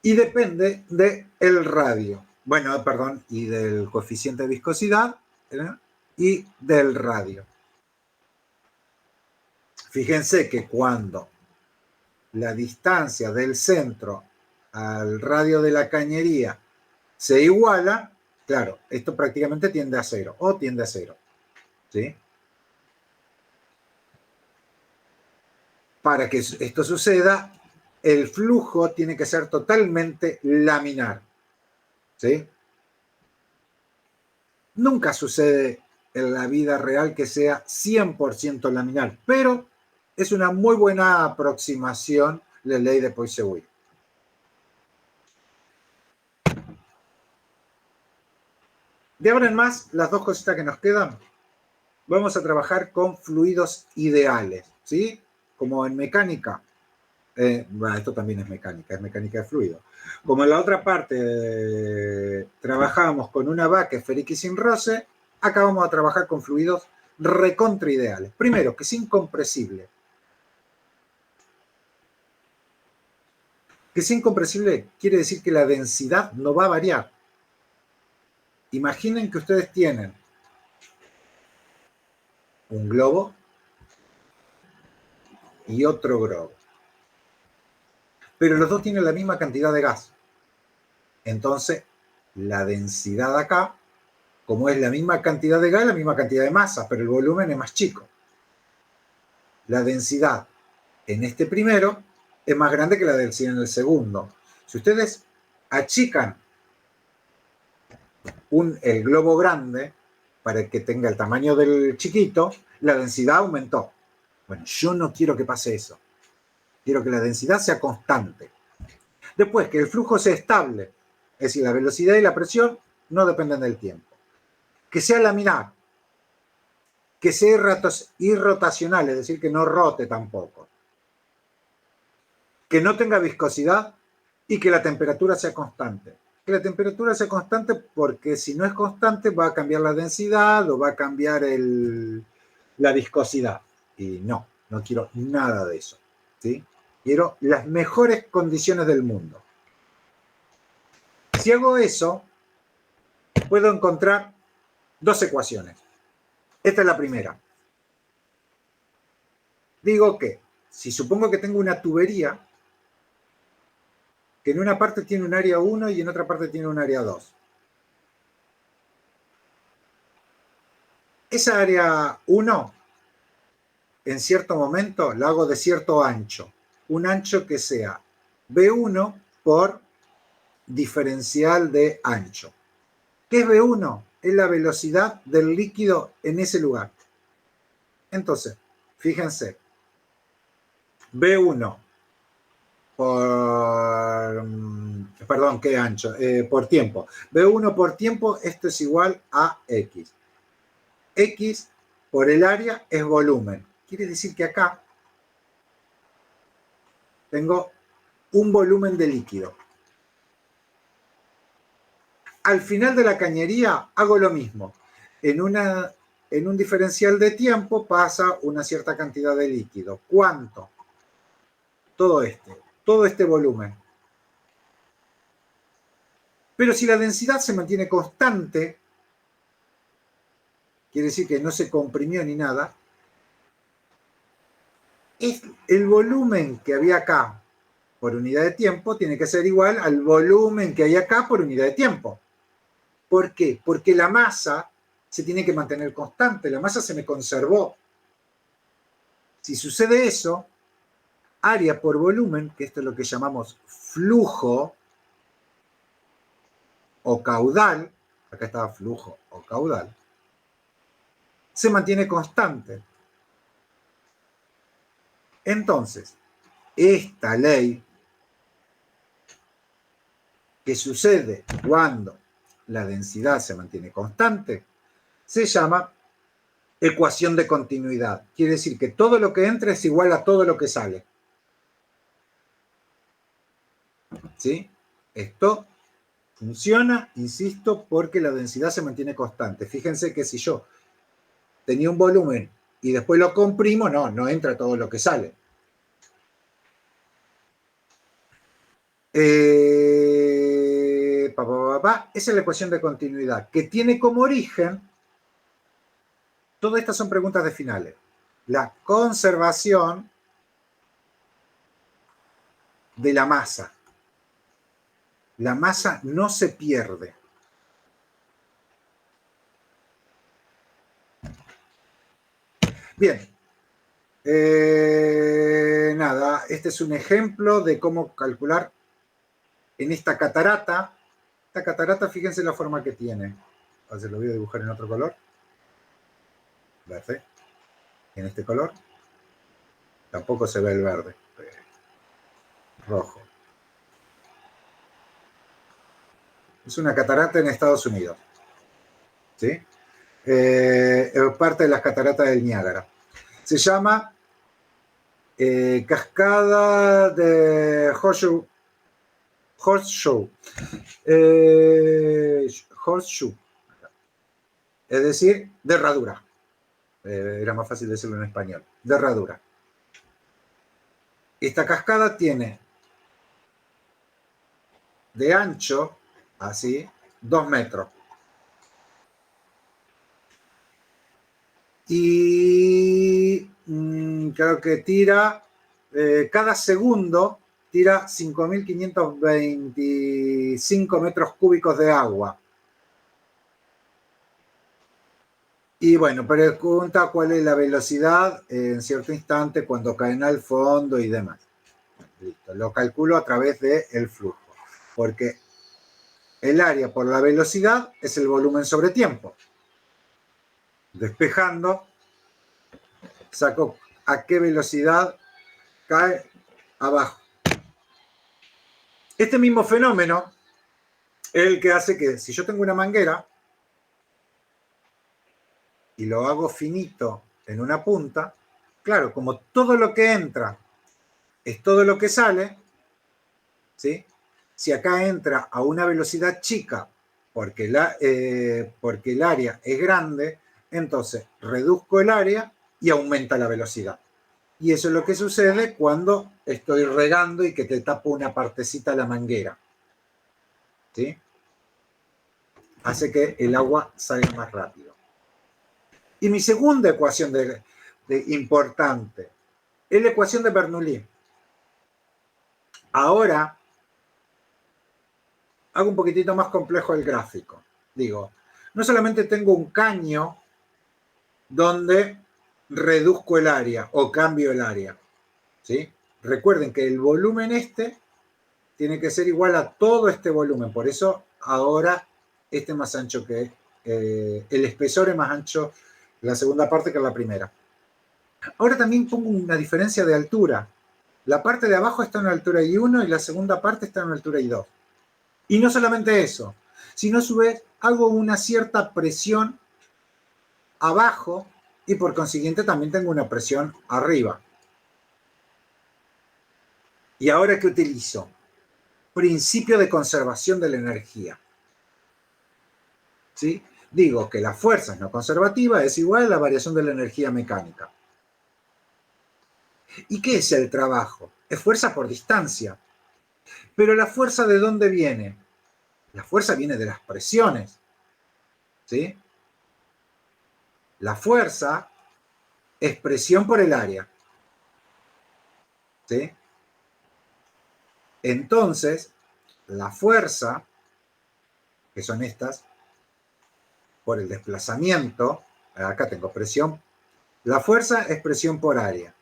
Y depende del radio. Bueno, perdón, y del coeficiente de viscosidad, ¿eh? Y del radio. Fíjense que cuando la distancia del centro al radio de la cañería se iguala, claro, esto prácticamente tiende a cero, o tiende a cero, ¿sí? Para que esto suceda, el flujo tiene que ser totalmente laminar, ¿sí? Nunca sucede en la vida real que sea 100% laminar, pero es una muy buena aproximación la ley de Poiseuille. De ahora en más, las 2 cositas que nos quedan, vamos a trabajar con fluidos ideales, ¿sí? Como en mecánica. Bueno, esto también es mecánica de fluido. Como en la otra parte trabajamos con una vaca esférica y sin roce, acá vamos a trabajar con fluidos recontra ideales. Primero, que es incompresible. Que es incompresible quiere decir que la densidad no va a variar. Imaginen que ustedes tienen un globo y otro globo, pero los dos tienen la misma cantidad de gas. Entonces, la densidad acá como es la misma cantidad de gas, la misma cantidad de masa, pero el volumen es más chico. La densidad en este primero es más grande que la densidad en el segundo. Si ustedes achican el globo grande para que tenga el tamaño del chiquito, la densidad aumentó. Bueno, yo no quiero que pase eso. Quiero que la densidad sea constante. Después, que el flujo sea estable. Es decir, la velocidad y la presión no dependen del tiempo. Que sea laminar. Que sea irrotacional, es decir, que no rote tampoco. Que no tenga viscosidad y que la temperatura sea constante. Que la temperatura sea constante porque si no es constante va a cambiar la densidad o va a cambiar la viscosidad. Y no quiero nada de eso. ¿Sí? Quiero las mejores condiciones del mundo. Si hago eso, puedo encontrar dos ecuaciones. Esta es la primera. Digo que si supongo que tengo una tubería que en una parte tiene un área 1 y en otra parte tiene un área 2. Esa área 1, en cierto momento, la hago de cierto ancho. Un ancho que sea B1 por diferencial de ancho. ¿Qué es B1? Es la velocidad del líquido en ese lugar. Entonces, fíjense, B1 ¿qué ancho? Por tiempo. B1 por tiempo, esto es igual a X. X por el área es volumen. Quiere decir que acá tengo un volumen de líquido. Al final de la cañería hago lo mismo. En un diferencial de tiempo pasa una cierta cantidad de líquido. ¿Cuánto? Todo este volumen. Pero si la densidad se mantiene constante, quiere decir que no se comprimió ni nada, el volumen que había acá por unidad de tiempo tiene que ser igual al volumen que hay acá por unidad de tiempo. ¿Por qué? Porque la masa se tiene que mantener constante, la masa se me conservó. Si sucede eso, área por volumen, que esto es lo que llamamos flujo o caudal, acá estaba flujo o caudal, se mantiene constante. Entonces, esta ley que sucede cuando la densidad se mantiene constante se llama ecuación de continuidad. Quiere decir que todo lo que entra es igual a todo lo que sale. ¿Sí? Esto funciona, insisto, porque la densidad se mantiene constante. Fíjense que si yo tenía un volumen y después lo comprimo, no entra todo lo que sale. Esa es la ecuación de continuidad, que tiene como origen, todas estas son preguntas de finales, la conservación de la masa. La masa no se pierde. Bien. Nada, este es un ejemplo de cómo calcular en esta catarata. Esta catarata, fíjense la forma que tiene. A ver si lo voy a dibujar en otro color. Verde. En este color. Tampoco se ve el verde. Rojo. Es una catarata en Estados Unidos. ¿Sí? Es parte de las cataratas del Niágara. Se llama cascada de Horseshoe. Horseshoe. Es decir, de herradura. Era más fácil decirlo en español. De herradura. Esta cascada tiene de ancho, así, 2 metros. Y creo que tira, cada segundo tira 5.525 metros cúbicos de agua. Y bueno, pregunta cuál es la velocidad en cierto instante cuando caen al fondo y demás. Listo, lo calculo a través del flujo, porque el área por la velocidad es el volumen sobre tiempo. Despejando, saco a qué velocidad cae abajo. Este mismo fenómeno es el que hace que si yo tengo una manguera y lo hago finito en una punta, claro, como todo lo que entra es todo lo que sale, ¿sí? Si acá entra a una velocidad chica porque el área es grande, entonces reduzco el área y aumenta la velocidad. Y eso es lo que sucede cuando estoy regando y que te tapo una partecita la manguera, ¿sí? Hace que el agua salga más rápido. Y mi segunda ecuación importante es la ecuación de Bernoulli. Ahora hago un poquitito más complejo el gráfico. Digo, no solamente tengo un caño donde reduzco el área o cambio el área, ¿sí? Recuerden que el volumen tiene que ser igual a todo este volumen. Por eso ahora este es más ancho que el espesor es más ancho en la segunda parte que en la primera. Ahora también pongo una diferencia de altura. La parte de abajo está en una altura I1 y la segunda parte está en una altura I2. Y no solamente eso, sino a su vez hago una cierta presión abajo y por consiguiente también tengo una presión arriba. ¿Y ahora qué utilizo? Principio de conservación de la energía. ¿Sí? Digo que la fuerza no conservativa es igual a la variación de la energía mecánica. ¿Y qué es el trabajo? Es fuerza por distancia. Pero la fuerza, ¿de dónde viene? La fuerza viene de las presiones. ¿Sí? La fuerza es presión por el área. ¿Sí? Entonces, la fuerza, que son estas, por el desplazamiento, acá tengo presión, la fuerza es presión por área.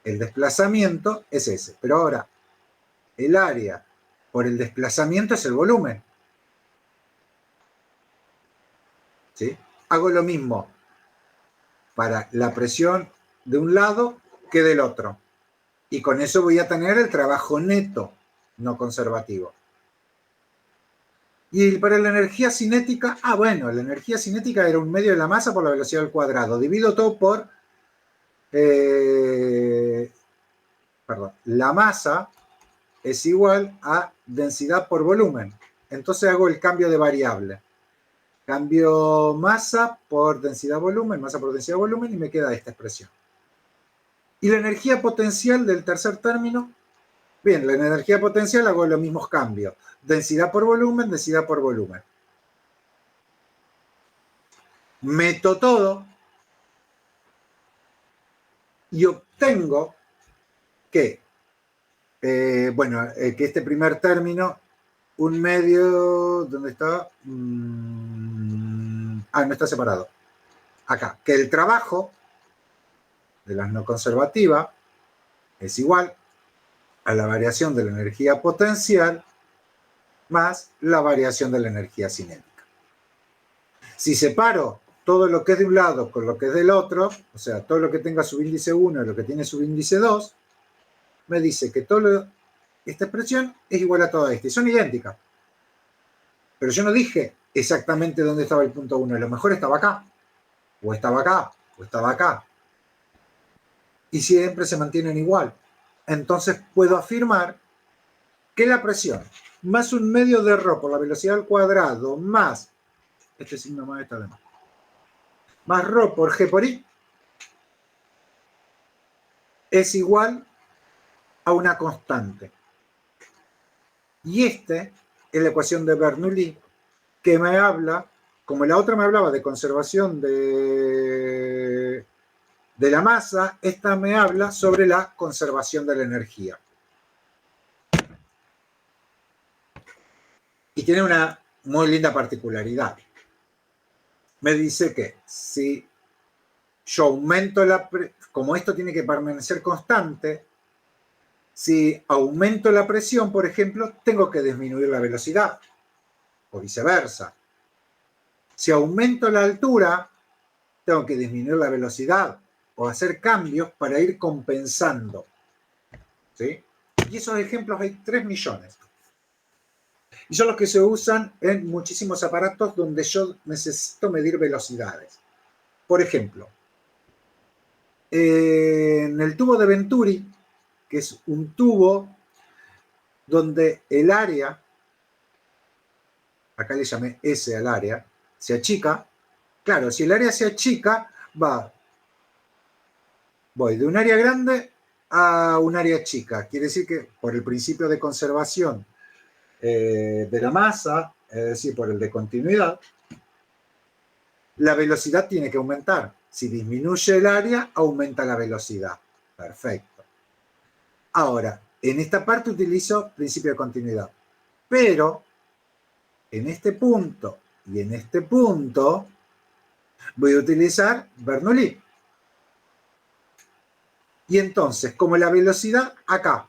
El desplazamiento es ese. Pero ahora, el área por el desplazamiento es el volumen. ¿Sí? Hago lo mismo para la presión de un lado que del otro. Y con eso voy a tener el trabajo neto, no conservativo. Y para la energía cinética, bueno, la energía cinética era un medio de la masa por la velocidad al cuadrado. Divido todo por, la masa es igual a densidad por volumen. Entonces hago el cambio de variable. Cambio masa por densidad-volumen, masa por densidad-volumen, y me queda esta expresión. Y la energía potencial del tercer término, bien, la energía potencial hago los mismos cambios. Densidad por volumen, densidad por volumen. Meto todo y obtengo que, que este primer término, un medio, ¿dónde está? No está separado. Acá, que el trabajo de la no conservativa es igual a la variación de la energía potencial más la variación de la energía cinética. Si separo todo lo que es de un lado con lo que es del otro, o sea, todo lo que tenga subíndice 1 y lo que tiene subíndice 2, me dice que esta expresión es igual a toda esta, y son idénticas. Pero yo no dije exactamente dónde estaba el punto 1, a lo mejor estaba acá, o estaba acá, o estaba acá. Y siempre se mantienen igual. Entonces puedo afirmar que la presión más un medio de ρ por la velocidad al cuadrado más, este signo más está de más ρ por g por i, es igual a una constante. Y esta es la ecuación de Bernoulli, que me habla, como la otra me hablaba de conservación de la masa, esta me habla sobre la conservación de la energía. Y tiene una muy linda particularidad. me dice que si yo aumento como esto tiene que permanecer constante, si aumento la presión, por ejemplo, tengo que disminuir la velocidad, o viceversa. Si aumento la altura, tengo que disminuir la velocidad o hacer cambios para ir compensando. ¿Sí? Y esos ejemplos hay 3 millones. Y son los que se usan en muchísimos aparatos donde yo necesito medir velocidades. Por ejemplo, en el tubo de Venturi, que es un tubo donde el área, acá le llamé S al área, se achica. Claro, si el área se achica, voy de un área grande a un área chica. Quiere decir que por el principio de conservación de la masa, es decir, por el de continuidad, la velocidad tiene que aumentar. Si disminuye el área, aumenta la velocidad. Perfecto. Ahora, en esta parte utilizo principio de continuidad. Pero en este punto y en este punto voy a utilizar Bernoulli. Y entonces, como la velocidad acá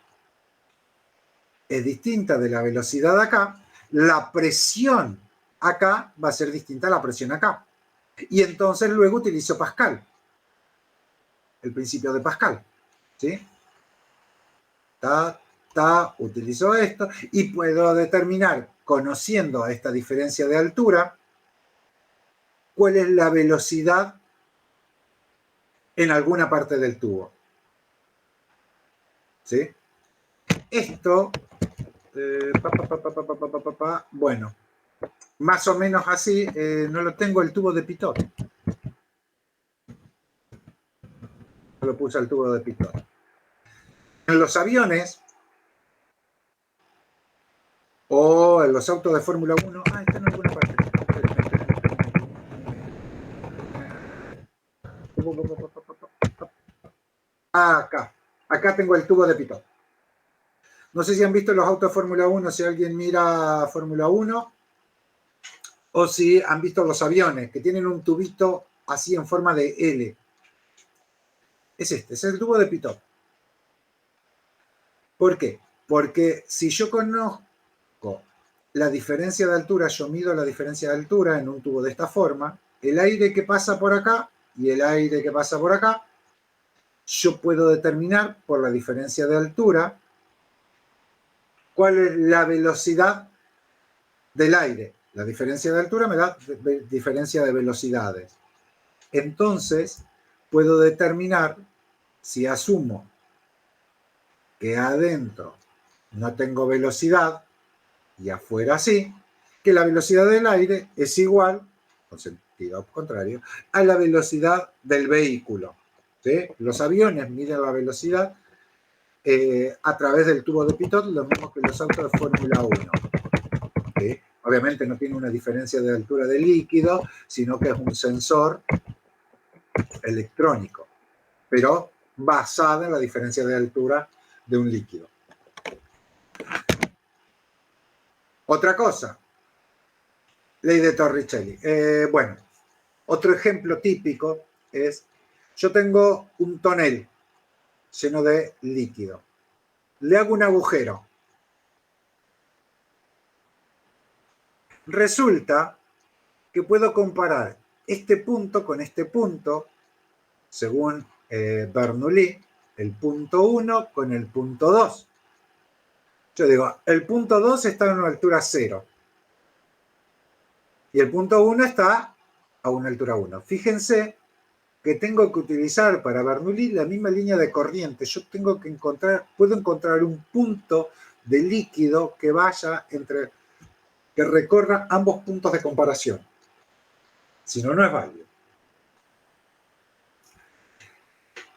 es distinta de la velocidad acá, la presión acá va a ser distinta a la presión acá. Y entonces luego utilizo Pascal, el principio de Pascal. ¿Sí? Utilizo esto y puedo determinar, conociendo esta diferencia de altura, cuál es la velocidad en alguna parte del tubo. ¿Sí? Esto, bueno, más o menos así, no lo tengo el tubo de Pitot. No lo puse al tubo de Pitot. En los aviones o en los autos de Fórmula 1, está en alguna parte. Acá tengo el tubo de Pitot. No sé si han visto los autos de Fórmula 1, si alguien mira Fórmula 1, o si han visto los aviones, que tienen un tubito así en forma de L. Es el tubo de Pitot. ¿Por qué? Porque si yo conozco la diferencia de altura, yo mido la diferencia de altura en un tubo de esta forma, el aire que pasa por acá y el aire que pasa por acá, yo puedo determinar por la diferencia de altura cuál es la velocidad del aire. La diferencia de altura me da diferencia de velocidades. Entonces, puedo determinar, si asumo que adentro no tengo velocidad y afuera sí, que la velocidad del aire es igual, con sentido contrario, a la velocidad del vehículo. ¿Sí? Los aviones miden la velocidad a través del tubo de Pitot, lo mismo que los autos de Fórmula 1. ¿Sí? Obviamente no tiene una diferencia de altura de líquido, sino que es un sensor electrónico, pero basada en la diferencia de altura de un líquido. Otra cosa, ley de Torricelli. Bueno, otro ejemplo típico es, yo tengo un tonel lleno de líquido. Le hago un agujero. Resulta que puedo comparar este punto con este punto, según Bernoulli, el punto 1 con el punto 2. Yo digo, el punto 2 está a una altura 0 y el punto 1 está a una altura 1. Fíjense que tengo que utilizar para Bernoulli la misma línea de corriente. Yo puedo encontrar un punto de líquido que que recorra ambos puntos de comparación. Si no, no es válido.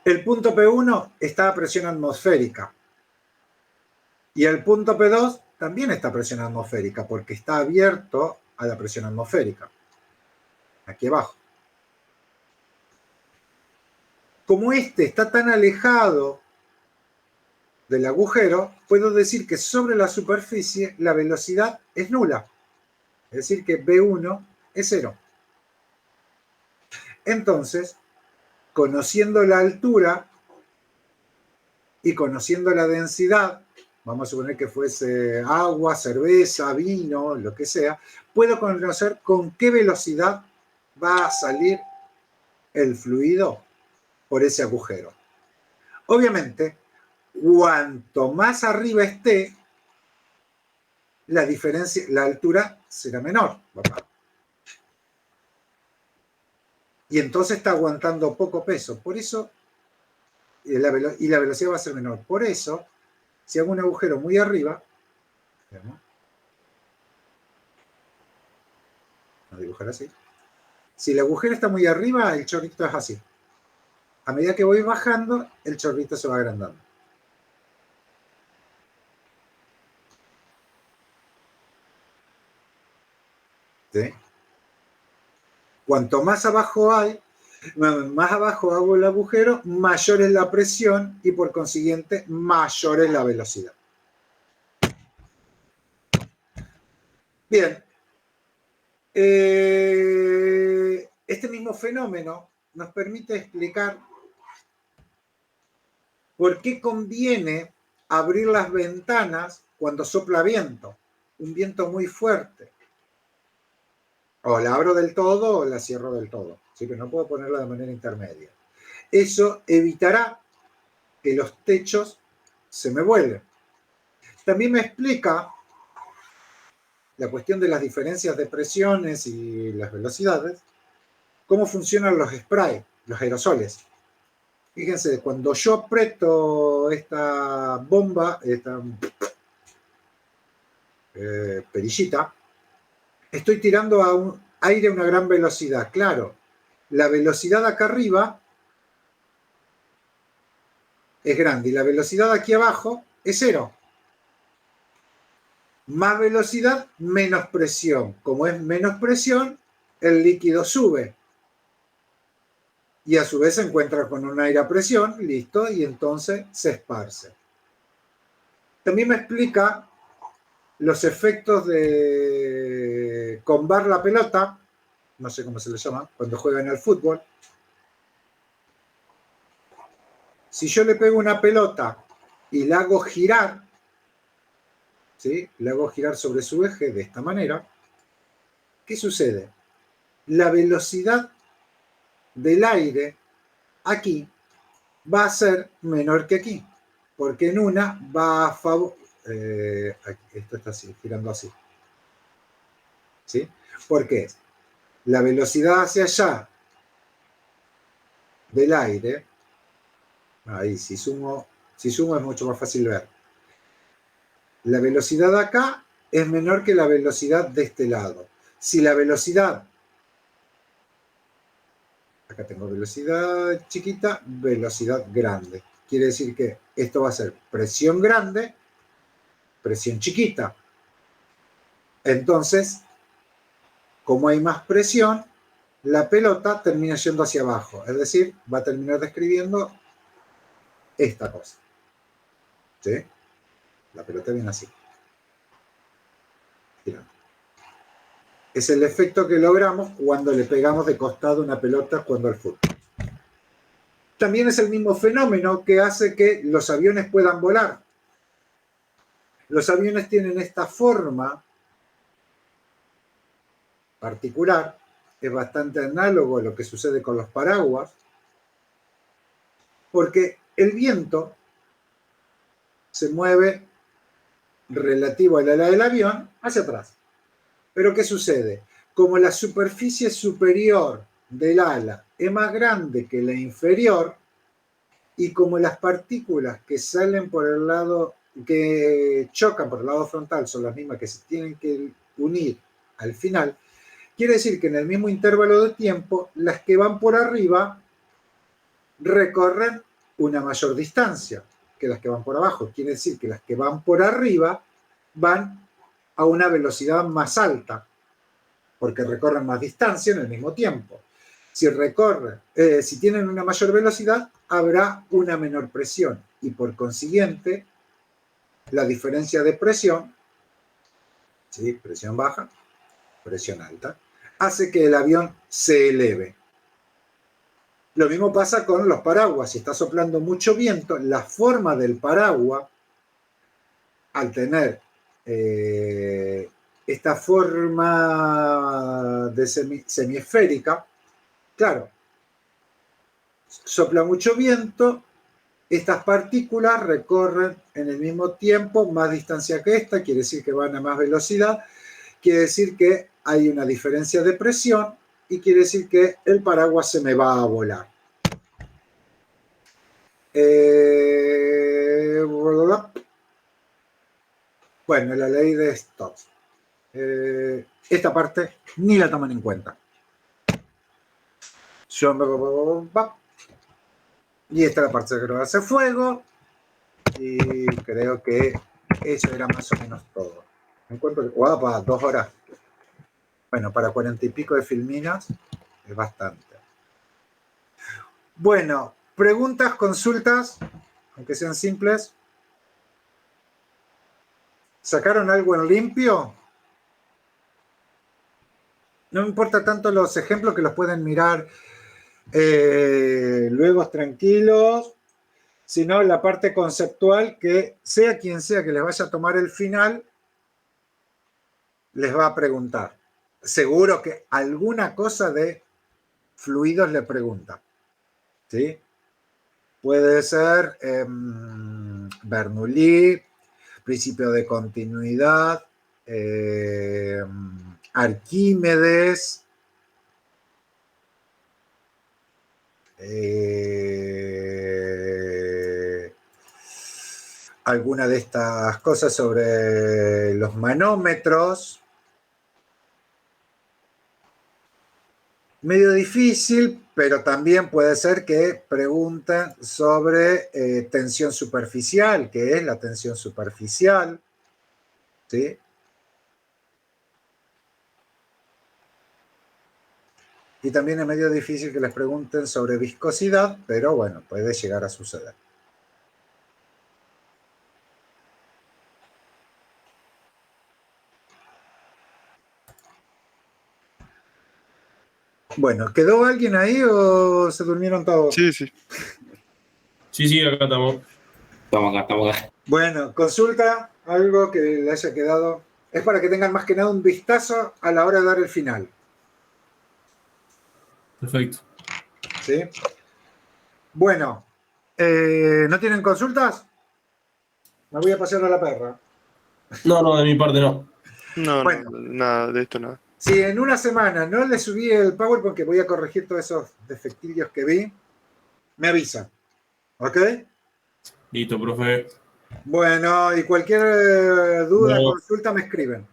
El punto P1 está a presión atmosférica y el punto P2 también está a presión atmosférica porque está abierto a la presión atmosférica, aquí abajo. Como este está tan alejado del agujero, puedo decir que sobre la superficie la velocidad es nula. Es decir, que V1 es 0. Entonces, conociendo la altura y conociendo la densidad, vamos a suponer que fuese agua, cerveza, vino, lo que sea, puedo conocer con qué velocidad va a salir el fluido por ese agujero. Obviamente, cuanto más arriba esté, la diferencia, la altura será menor, ¿verdad? Y entonces está aguantando poco peso. Por eso, y la velocidad va a ser menor. Por eso, si hago un agujero muy arriba, vamos a dibujar así. Si el agujero está muy arriba, el chorrito es así. A medida que voy bajando, el chorrito se va agrandando. ¿Sí? Cuanto más abajo hago el agujero, mayor es la presión y por consiguiente mayor es la velocidad. Bien. Este mismo fenómeno nos permite explicar por qué conviene abrir las ventanas cuando sopla viento, un viento muy fuerte. O la abro del todo o la cierro del todo. ¿Sí? Pero no puedo ponerla de manera intermedia. Eso evitará que los techos se me vuelven. También me explica la cuestión de las diferencias de presiones y las velocidades, cómo funcionan los sprays, los aerosoles. Fíjense, cuando yo aprieto esta bomba, esta perillita, estoy tirando a un aire a una gran velocidad. Claro, la velocidad acá arriba es grande y la velocidad aquí abajo es cero. Más velocidad, menos presión. Como es menos presión, el líquido sube. Y a su vez se encuentra con un aire a presión, listo, y entonces se esparce. También me explica los efectos de combar la pelota, no sé cómo se le llama, cuando juegan al fútbol. Si yo le pego una pelota y la hago girar, ¿sí? La hago girar sobre su eje de esta manera, ¿qué sucede? La velocidad del aire aquí va a ser menor que aquí, porque en una va a favor... esto está así, girando así. ¿Sí? ¿Por qué? La velocidad hacia allá del aire, ahí si sumo es mucho más fácil ver. La velocidad acá es menor que la velocidad de este lado. Si la velocidad, acá tengo velocidad chiquita, velocidad grande. Quiere decir que esto va a ser presión grande, presión chiquita. Entonces, como hay más presión, la pelota termina yendo hacia abajo. Es decir, va a terminar describiendo esta cosa. ¿Sí? La pelota viene así. Girando. Es el efecto que logramos cuando le pegamos de costado una pelota jugando al fútbol. También es el mismo fenómeno que hace que los aviones puedan volar. Los aviones tienen esta forma particular, es bastante análogo a lo que sucede con los paraguas, porque el viento se mueve relativo al ala del avión hacia atrás. Pero ¿qué sucede? Como la superficie superior del ala es más grande que la inferior, y como las partículas que salen por el lado, que chocan por el lado frontal, son las mismas que se tienen que unir al final, quiere decir que en el mismo intervalo de tiempo, las que van por arriba recorren una mayor distancia que las que van por abajo. Quiere decir que las que van por arriba van a una velocidad más alta, porque recorren más distancia en el mismo tiempo. Si tienen una mayor velocidad, habrá una menor presión y por consiguiente la diferencia de presión, ¿sí? Presión baja, presión alta, hace que el avión se eleve. Lo mismo pasa con los paraguas. Si está soplando mucho viento, la forma del paraguas, al tener esta forma de semiesférica, claro, sopla mucho viento, estas partículas recorren en el mismo tiempo más distancia que esta, quiere decir que van a más velocidad, quiere decir que hay una diferencia de presión y quiere decir que el paraguas se me va a volar. Bueno, la ley de Stokes. Esta parte ni la toman en cuenta. Y esta es la parte que hace fuego. Y creo que eso era más o menos todo. Encuentro que, guapa, 2 horas. Bueno, para 40 y pico de filminas es bastante. Bueno, preguntas, consultas, aunque sean simples. ¿Sacaron algo en limpio? No me importa tanto los ejemplos, que los pueden mirar luego tranquilos, sino la parte conceptual, que sea quien sea que les vaya a tomar el final, les va a preguntar. Seguro que alguna cosa de fluidos le pregunta. ¿Sí? Puede ser Bernoulli, principio de continuidad, Arquímedes, alguna de estas cosas sobre los manómetros. Medio difícil, pero también puede ser que pregunten sobre tensión superficial, ¿qué es la tensión superficial? ¿Sí? Y también es medio difícil que les pregunten sobre viscosidad, pero bueno, puede llegar a suceder. Bueno, ¿quedó alguien ahí o se durmieron todos? Sí, sí. Sí, acá estamos. Estamos acá. Bueno, consulta, algo que le haya quedado. Es para que tengan más que nada un vistazo a la hora de dar el final. Perfecto. ¿Sí? Bueno, ¿no tienen consultas? Me voy a pasear a la perra. No, de mi parte no. No, Bueno. no, nada de esto, nada. Si en una semana no le subí el PowerPoint, porque voy a corregir todos esos defectillos que vi, me avisan. ¿Ok? Listo, profe. Bueno, y cualquier duda, No. consulta, me escriben.